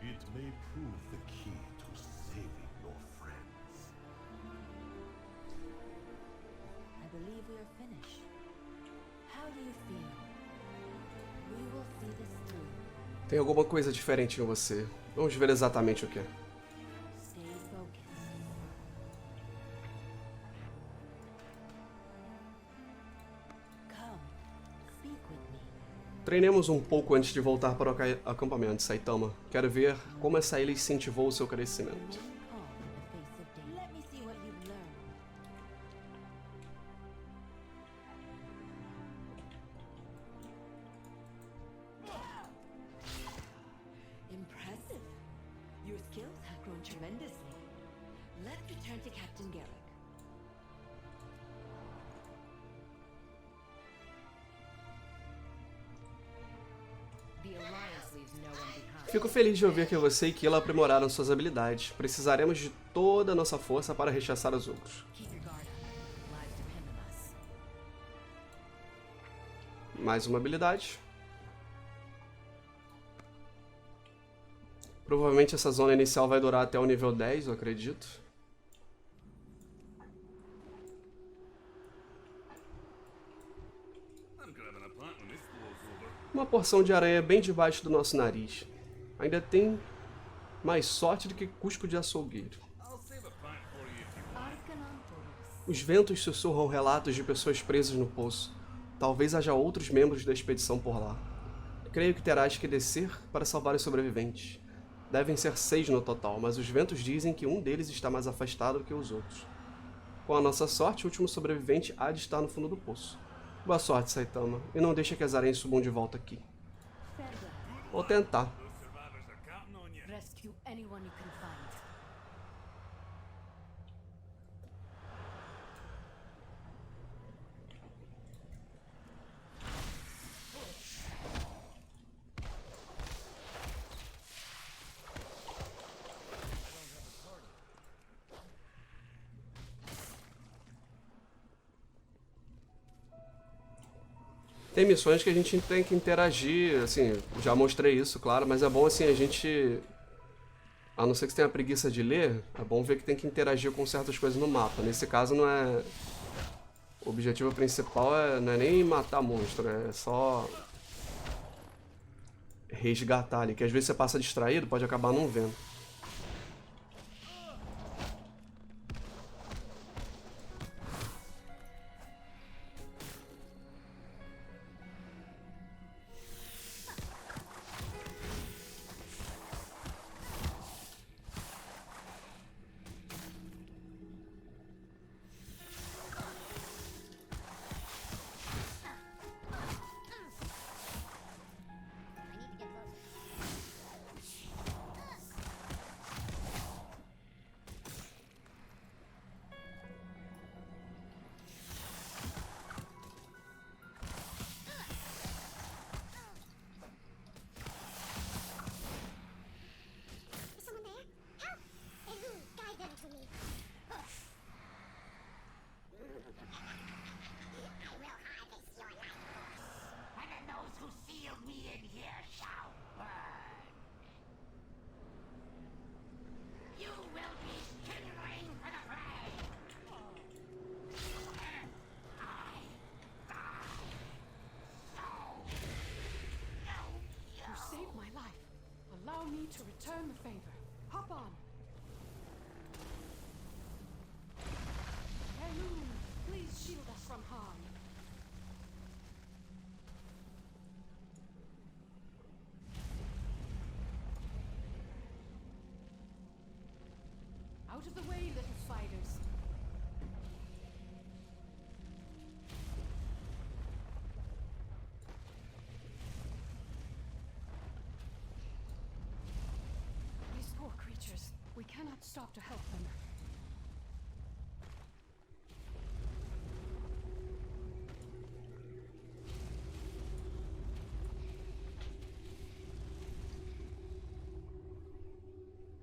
G: It may prove the key to saving your friends.
F: I believe we are finished. How do you feel? We will see this through.
A: Tem alguma coisa diferente em você. Vamos ver exatamente o que é.
F: Stay focused. Come, speak with me.
A: Treinemos um pouco antes de voltar para o acampamento, Saitama. Quero ver como essa ilha incentivou o seu crescimento.
F: Calm in the face of danger. Let me see what you've learned. Impressive. Your skills have grown tremendously. Let's return to Captain Garrick.
B: The Alliance leaves no one behind.
A: Fico feliz de ouvir que você e Killa aprimoraram suas habilidades. Precisaremos de toda a nossa força para rechaçar os outros.
B: Keep your guard up. Lives depend on us.
A: Mais uma habilidade. Provavelmente essa zona inicial vai durar até o nível 10, eu acredito. Uma porção de aranha bem debaixo do nosso nariz. Ainda tem mais sorte do que cusco de açougueiro. Os ventos sussurram relatos de pessoas presas no poço. Talvez haja outros membros da expedição por lá. Creio que terás que descer para salvar os sobreviventes. Devem ser 6 no total, mas os ventos dizem que um deles está mais afastado do que os outros. Com a nossa sorte, o último sobrevivente há de estar no fundo do poço. Boa sorte, Saitama, e não deixe que as aranhas subam de volta aqui. Vou tentar.
G: Those survivors are counting on you.
F: Rescue anyone you can find.
A: Tem missões que a gente tem que interagir, assim, já mostrei isso, claro, mas é bom assim a gente, a não ser que você tenha preguiça de ler, é bom ver que tem que interagir com certas coisas no mapa. Nesse caso não é, o objetivo principal não é nem matar monstro, é só resgatar ali, que às vezes você passa distraído, pode acabar não vendo.
H: You saved my life. Allow me to return the favor. Hop on. Heirloom, please shield us from harm. Out of the way, little spiders. These poor creatures. We cannot stop to help them.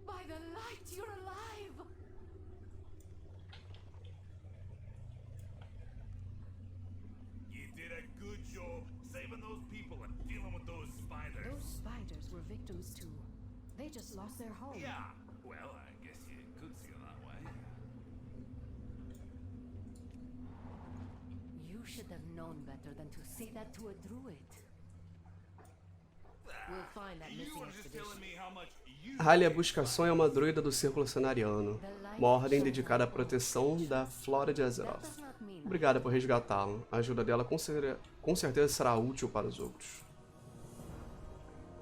H: By the light, you're alive!
G: You did a good job saving those people and dealing with those spiders.
H: Those spiders were victims too. They just lost their home.
G: Yeah, well, I guess you could see it that way.
F: You should have known better than to say that to a druid.
B: We'll find that
G: You
B: missing
G: were just telling
B: expedition.
G: me how much you
A: Halia Buscação é uma druida do Círculo Cenariano, uma ordem dedicada à proteção da flora de Azeroth.
F: Does not mean
A: Obrigada por resgatá-lo. A ajuda dela com certeza será útil para os outros.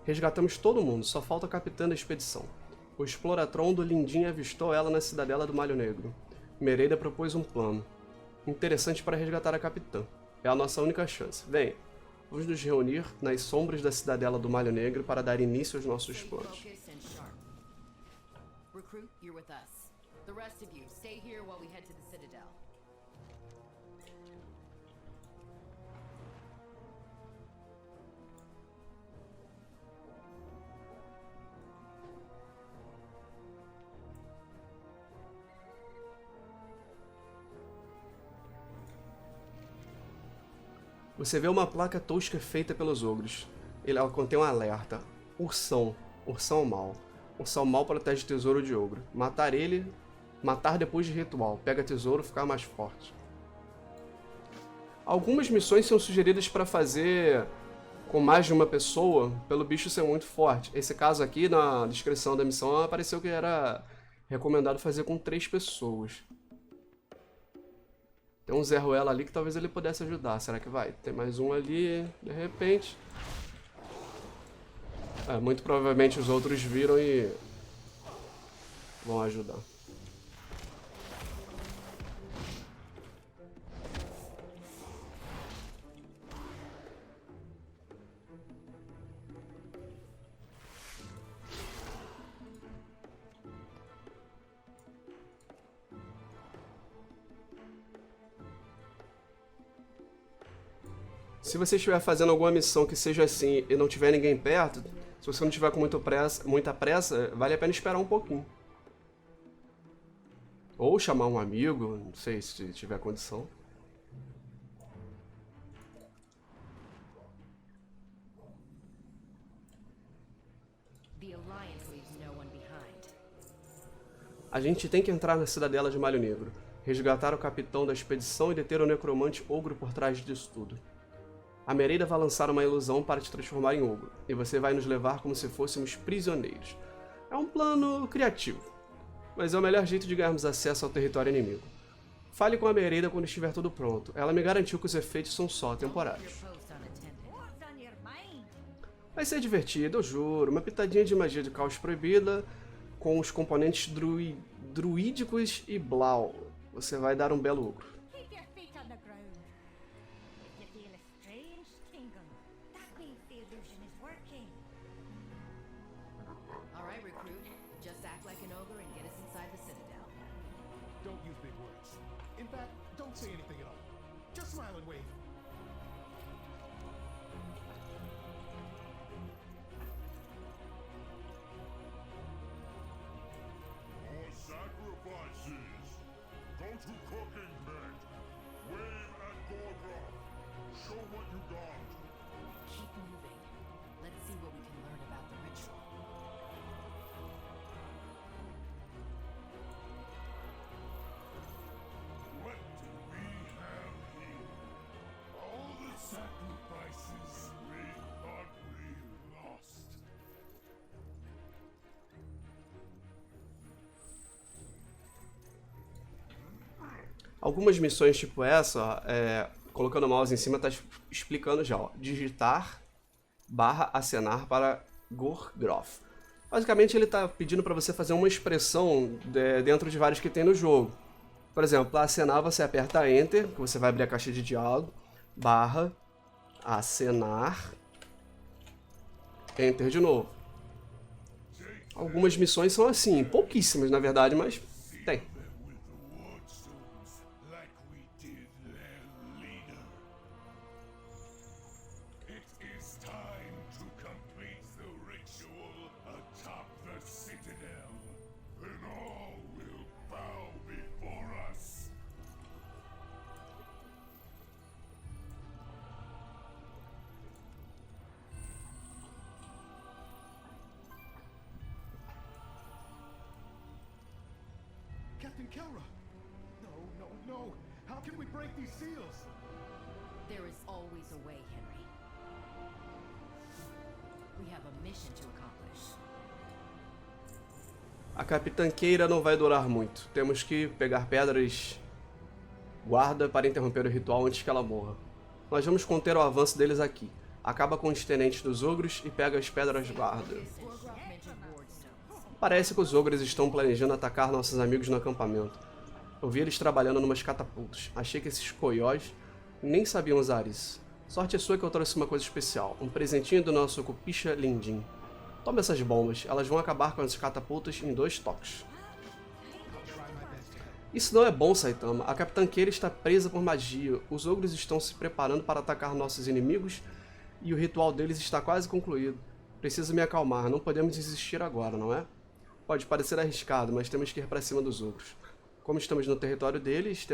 A: Resgatamos todo mundo, só falta a capitã da expedição. O Exploratron do Lindin avistou ela na cidadela do Malho Negro. Mereida propôs um plano interessante para resgatar a capitã. É a nossa única chance. Venha, vamos nos reunir nas sombras da cidadela do Malho Negro para dar início aos nossos
B: Stay
A: planos.
B: focused and sharp. Recruit, you're with us. The rest of you, stay here while we head to the Citadel.
A: Você vê uma placa tosca feita pelos ogros. Ela contém um alerta. Ursão. Ursão mal. Ursão mal protege tesouro de ogro. Matar ele. Matar depois de ritual. Pega tesouro, ficar mais forte. Algumas missões são sugeridas para fazer com mais de uma pessoa, pelo bicho ser muito forte. Esse caso aqui, na descrição da missão, apareceu que era recomendado fazer com 3 pessoas. Tem um Zé Ruela ali que talvez ele pudesse ajudar. Será que vai? Tem mais um ali, de repente. Muito provavelmente os outros viram e vão ajudar. Se você estiver fazendo alguma missão que seja assim e não tiver ninguém perto, se você não tiver com muita pressa, vale a pena esperar um pouquinho. Ou chamar um amigo, não sei se tiver condição.
B: The Alliance leaves no one behind.
A: A gente tem que entrar na cidadela de Malho Negro, resgatar o capitão da expedição e deter o necromante ogro por trás disso tudo. A Mereida vai lançar uma ilusão para te transformar em ogro, e você vai nos levar como se fôssemos prisioneiros. É um plano criativo, mas é o melhor jeito de ganharmos acesso ao território inimigo. Fale com a Mereida quando estiver tudo pronto. Ela me garantiu que os efeitos são só temporários.
B: Post unattended.
C: What's on your mind?
A: Vai ser divertido, eu juro. Uma pitadinha de magia de caos proibida, com os componentes druídicos e blau. Você vai dar um belo ogro.
C: Keep your feet on the ground. If you feel a strange tingling, that means the illusion is working.
B: All right, recruit. Just act like an ogre and get us inside the Citadel.
E: Don't use big words. In fact, don't say anything at all. Just smile and wave.
D: More sacrifices! Go to cooking bed! Wave at Gordroth! Show what you got!
B: Keep moving. Let's see what we can learn about the ritual.
D: What do we have here? All the sacrifices we thought we lost.
A: Algumas missões tipo essa, ó, colocando o mouse em cima, tá explicando já, ó. Digitar / acenar para Gorgroth. Basicamente ele tá pedindo para você fazer uma expressão dentro de vários que tem no jogo. Por exemplo, para acenar você aperta Enter, que você vai abrir a caixa de diálogo, / acenar, Enter de novo. Algumas missões são assim, pouquíssimas na verdade, mas tem.
D: With the Wardstones, like we did their leader. It is time to complete the ritual atop the Citadel. Then all will bow before us.
E: Captain Kelra! No, no, no! How can we break these seals?
B: There is always a way, Henry. We have a mission to accomplish.
A: A capitanqueira não vai durar muito. Temos que pegar pedras guarda para interromper o ritual antes que ela morra. Nós vamos conter o avanço deles aqui. Acaba com os tenentes dos ogros e pega as pedras guarda.
B: Gorgroth mentioned Wardstones.
A: Parece que os ogros estão planejando atacar nossos amigos no acampamento. Eu vi eles trabalhando numas catapultas. Achei que esses coiós nem sabiam usar isso. Sorte sua que eu trouxe uma coisa especial. Um presentinho do nosso Cupicha Lindim. Toma essas bombas. Elas vão acabar com as catapultas em 2 toques. Isso não é bom, Saitama. A capitanqueira está presa por magia. Os ogros estão se preparando para atacar nossos inimigos e o ritual deles está quase concluído. Preciso me acalmar. Não podemos desistir agora, não é? Pode parecer arriscado, mas temos que ir para cima dos ogros. Como estamos no território deles,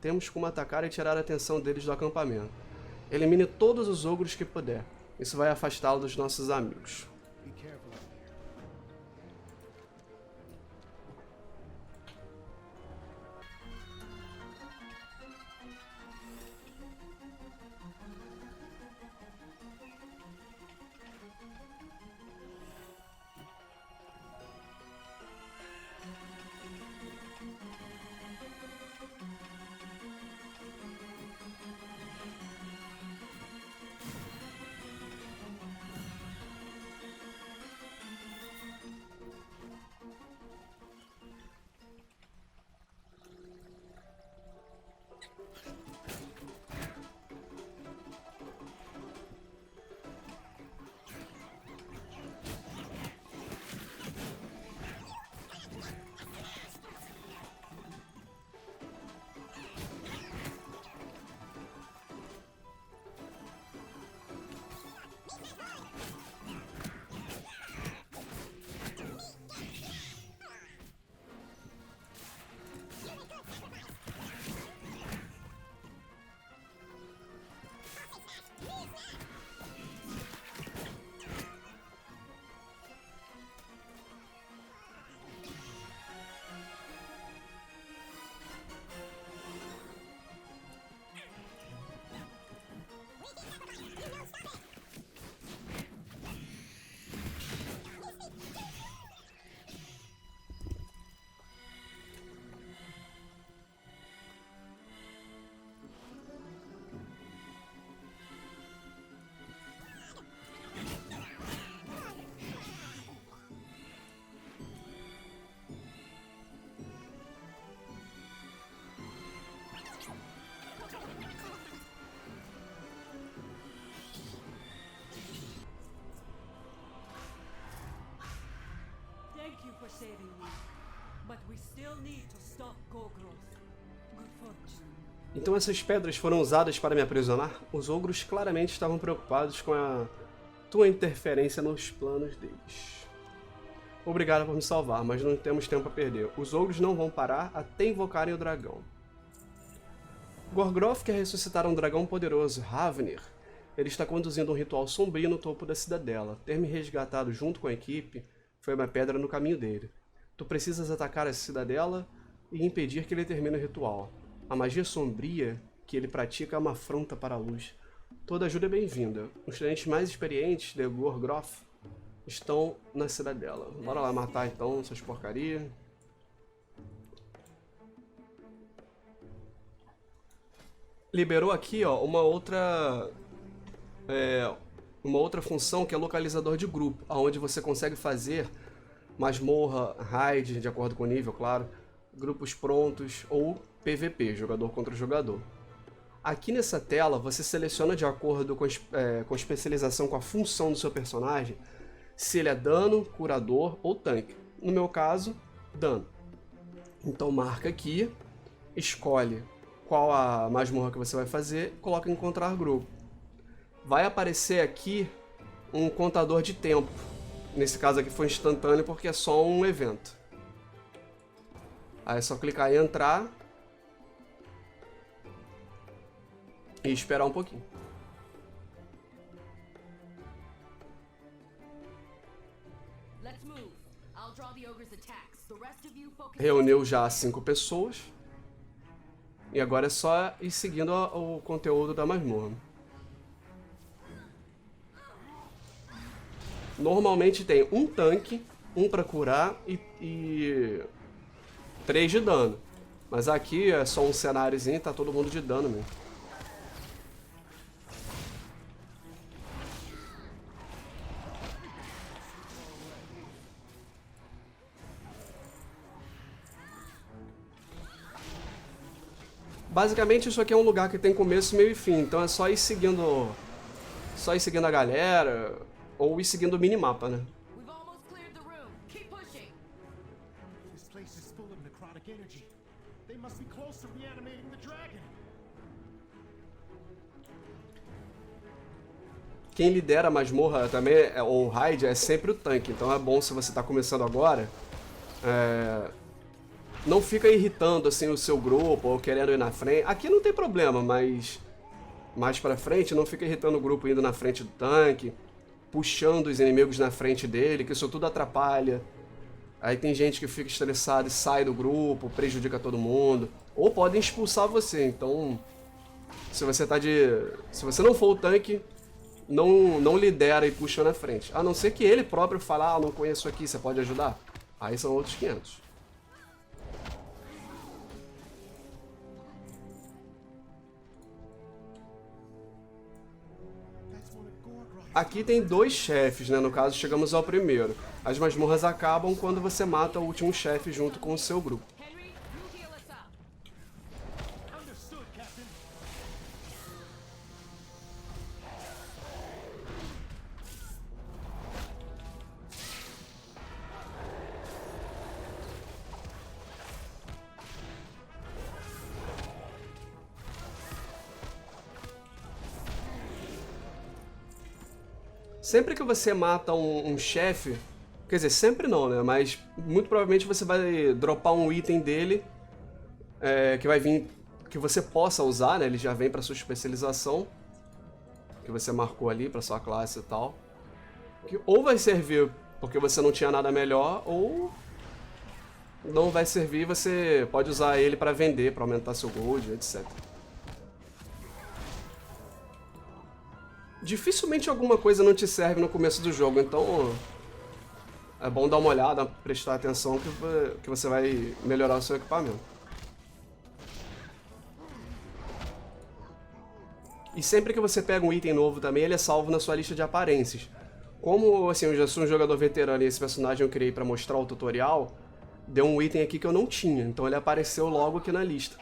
A: temos como atacar e tirar a atenção deles do acampamento. Elimine todos os ogros que puder. Isso vai afastá-los dos nossos amigos.
E: Be careful out there.
I: saving me, but we still need to stop Golgroth. Good fortune.
A: Então essas pedras foram usadas para me aprisionar? Os ogros claramente estavam preocupados com a tua interferência nos planos deles. Obrigado por me salvar, mas não temos tempo a perder. Os ogros não vão parar até invocarem o dragão. Gorgroth quer ressuscitar um dragão poderoso, Ravnir. Ele está conduzindo um ritual sombrio no topo da cidadela. Ter me resgatado junto com a equipe foi uma pedra no caminho dele. Tu precisas atacar a cidadela e impedir que ele termine o ritual. A magia sombria que ele pratica é uma afronta para a luz. Toda ajuda é bem-vinda. Os tenentes mais experientes de Gorgroth estão na cidadela. Bora lá matar então essas porcarias. Liberou aqui, ó, uma outra função que é localizador de grupo, onde você consegue fazer masmorra, raid, de acordo com o nível, claro, grupos prontos ou PVP, jogador contra jogador. Aqui nessa tela você seleciona de acordo com especialização com a função do seu personagem, se ele é dano, curador ou tanque. No meu caso, dano. Então marca aqui, escolhe qual a masmorra que você vai fazer, coloca em encontrar grupo. Vai aparecer aqui um contador de tempo. Nesse caso aqui foi instantâneo porque é só um evento. Aí é só clicar em entrar e esperar um pouquinho. Reuniu já 5 pessoas. E agora é só ir seguindo o conteúdo da masmorra. Normalmente tem um tanque, um pra curar e 3 de dano. Mas aqui é só um cenáriozinho, tá todo mundo de dano mesmo. Basicamente isso aqui é um lugar que tem começo, meio e fim, então é só ir seguindo a galera ou ir seguindo o minimapa, né?
E: This place is full of necrotic energy. They must be close to reanimating the dragon.
A: Quem lidera a masmorra também, ou raid, é sempre o tanque, então é bom se você está começando agora, não fica irritando assim o seu grupo ou querendo ir na frente. Aqui não tem problema, mas mais pra frente não fica irritando o grupo indo na frente do tanque, puxando os inimigos na frente dele, que isso tudo atrapalha. Aí tem gente que fica estressada e sai do grupo, prejudica todo mundo, ou podem expulsar você. Então, se você não for o tanque, não lidera e puxa na frente. A não ser que ele próprio fale, ah, não conheço aqui, você pode ajudar? Aí são outros 500. Aqui tem 2 chefes, né? No caso, chegamos ao primeiro. As masmorras acabam quando você mata o último chefe junto com o seu grupo. Sempre que você mata um chefe, quer dizer, sempre não, né? Mas muito provavelmente você vai dropar um item dele que vai vir, que você possa usar, né? Ele já vem para sua especialização, que você marcou ali para sua classe e tal. Que ou vai servir porque você não tinha nada melhor, ou não vai servir, você pode usar ele para vender, para aumentar seu gold, etc. Dificilmente alguma coisa não te serve no começo do jogo, então é bom dar uma olhada, prestar atenção que você vai melhorar o seu equipamento. E sempre que você pega um item novo também, ele é salvo na sua lista de aparências. Como assim, eu já sou um jogador veterano e esse personagem eu criei para mostrar o tutorial, deu um item aqui que eu não tinha, então ele apareceu logo aqui na lista.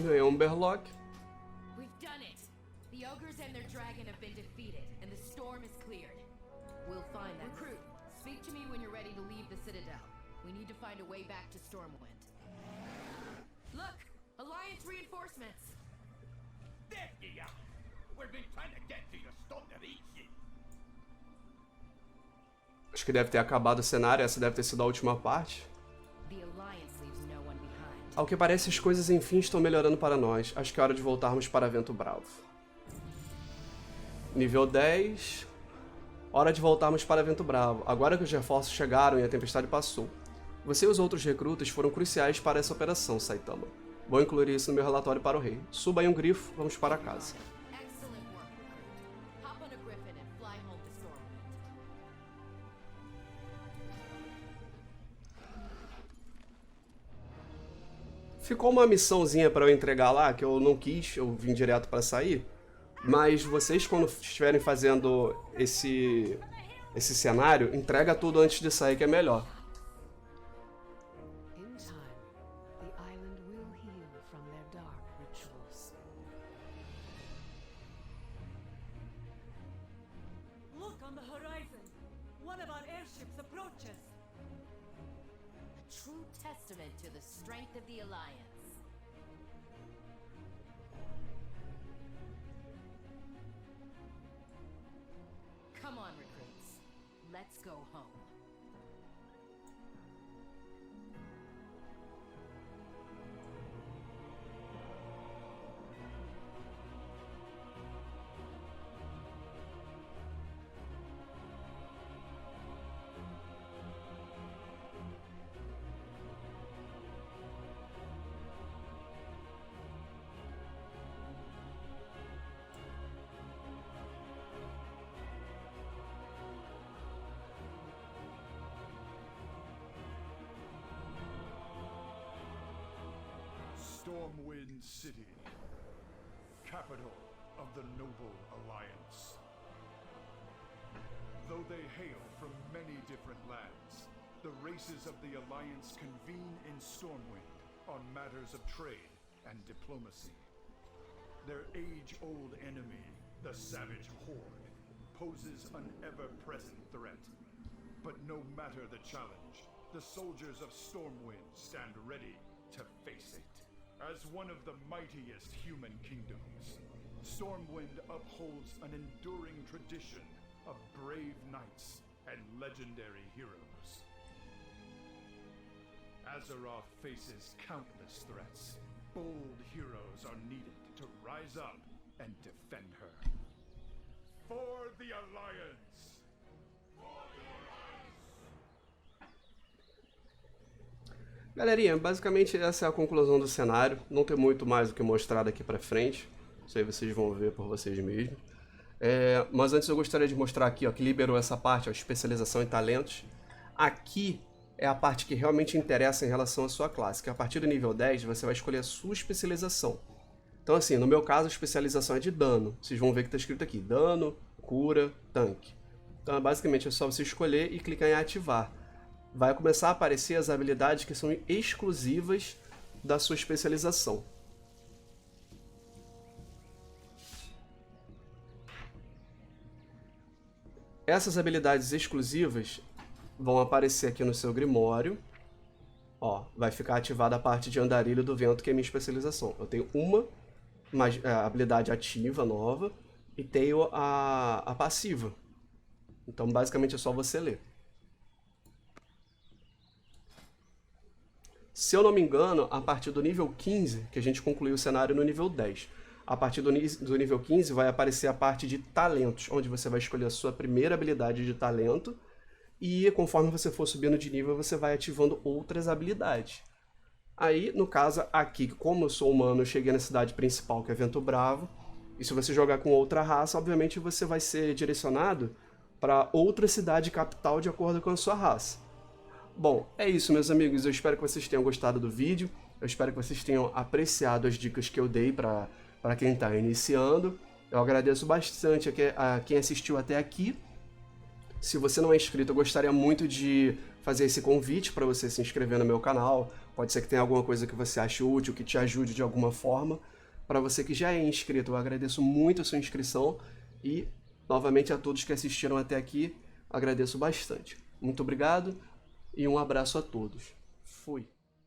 A: Ganhei um Berlock.
B: We've done it. The ogres and their dragon have been defeated, and the storm is cleared. We'll find that recruit. Speak to me when you're ready to leave the Citadel. We need to find a way back to Stormwind. Look, Alliance reinforcements.
D: There you are. We've been trying to get to you, stop the reach.
A: Acho que deve ter acabado o cenário, essa deve ter sido a última parte.
B: The Alliance leaves no one behind.
A: Ao que parece, as coisas enfim estão melhorando para nós. Acho que é hora de voltarmos para Vento Bravo. Nível 10. Hora de voltarmos para Vento Bravo. Agora que os reforços chegaram e a tempestade passou. Você e os outros recrutas foram cruciais para essa operação, Saitama. Vou incluir isso no meu relatório para o rei. Suba aí um grifo, vamos para casa.
B: Excellent work, recruit. Hop on a griffin and fly home to Stormwind.
A: Ficou uma missãozinha para eu entregar lá, que eu não quis, eu vim direto para sair. Mas vocês, quando estiverem fazendo esse cenário, entrega tudo antes de sair, que é melhor.
H: In time, the island will heal from their dark rituals.
I: Look on the horizon. One of our airships approaches.
B: A true testament to the strength of the Alliance. Come on, recruits. Let's go home.
G: Stormwind City, capital of the Noble Alliance. Though they hail from many different lands, the races of the Alliance convene in Stormwind on matters of trade and diplomacy. Their age-old enemy, the Savage Horde, poses an ever-present threat. But no matter the challenge, the soldiers of Stormwind stand ready to face it. As one of the mightiest human kingdoms, Stormwind upholds an enduring tradition of brave knights and legendary heroes. Azeroth faces countless threats. Bold heroes are needed to rise up and defend her. For the Alliance!
A: Galerinha, basicamente essa é a conclusão do cenário. Não tem muito mais o que mostrar daqui pra frente. Isso aí vocês vão ver por vocês mesmos. Mas antes eu gostaria de mostrar aqui, ó, que liberou essa parte, ó, especialização em talentos. Aqui é a parte que realmente interessa em relação à sua classe, que a partir do nível 10 você vai escolher a sua especialização. Então assim, no meu caso a especialização é de dano. Vocês vão ver que está escrito aqui, dano, cura, tanque. Então basicamente é só você escolher e clicar em ativar. Vai começar a aparecer as habilidades que são exclusivas da sua especialização. Essas habilidades exclusivas vão aparecer aqui no seu Grimório. Ó, vai ficar ativada a parte de Andarilho do Vento, que é a minha especialização. Eu tenho uma habilidade ativa nova e tenho a passiva. Então basicamente é só você ler. Se eu não me engano, a partir do nível 15, que a gente concluiu o cenário no nível 10, a partir do nível 15 vai aparecer a parte de talentos, onde você vai escolher a sua primeira habilidade de talento e conforme você for subindo de nível, você vai ativando outras habilidades. Aí, no caso, aqui, como eu sou humano, eu cheguei na cidade principal, que é Vento Bravo, e se você jogar com outra raça, obviamente você vai ser direcionado para outra cidade capital de acordo com a sua raça. Bom, é isso, meus amigos. Eu espero que vocês tenham gostado do vídeo. Eu espero que vocês tenham apreciado as dicas que eu dei para quem está iniciando. Eu agradeço bastante a quem assistiu até aqui. Se você não é inscrito, eu gostaria muito de fazer esse convite para você se inscrever no meu canal. Pode ser que tenha alguma coisa que você ache útil, que te ajude de alguma forma. Para você que já é inscrito, eu agradeço muito a sua inscrição e, novamente, a todos que assistiram até aqui, agradeço bastante. Muito obrigado e um abraço a todos. Fui!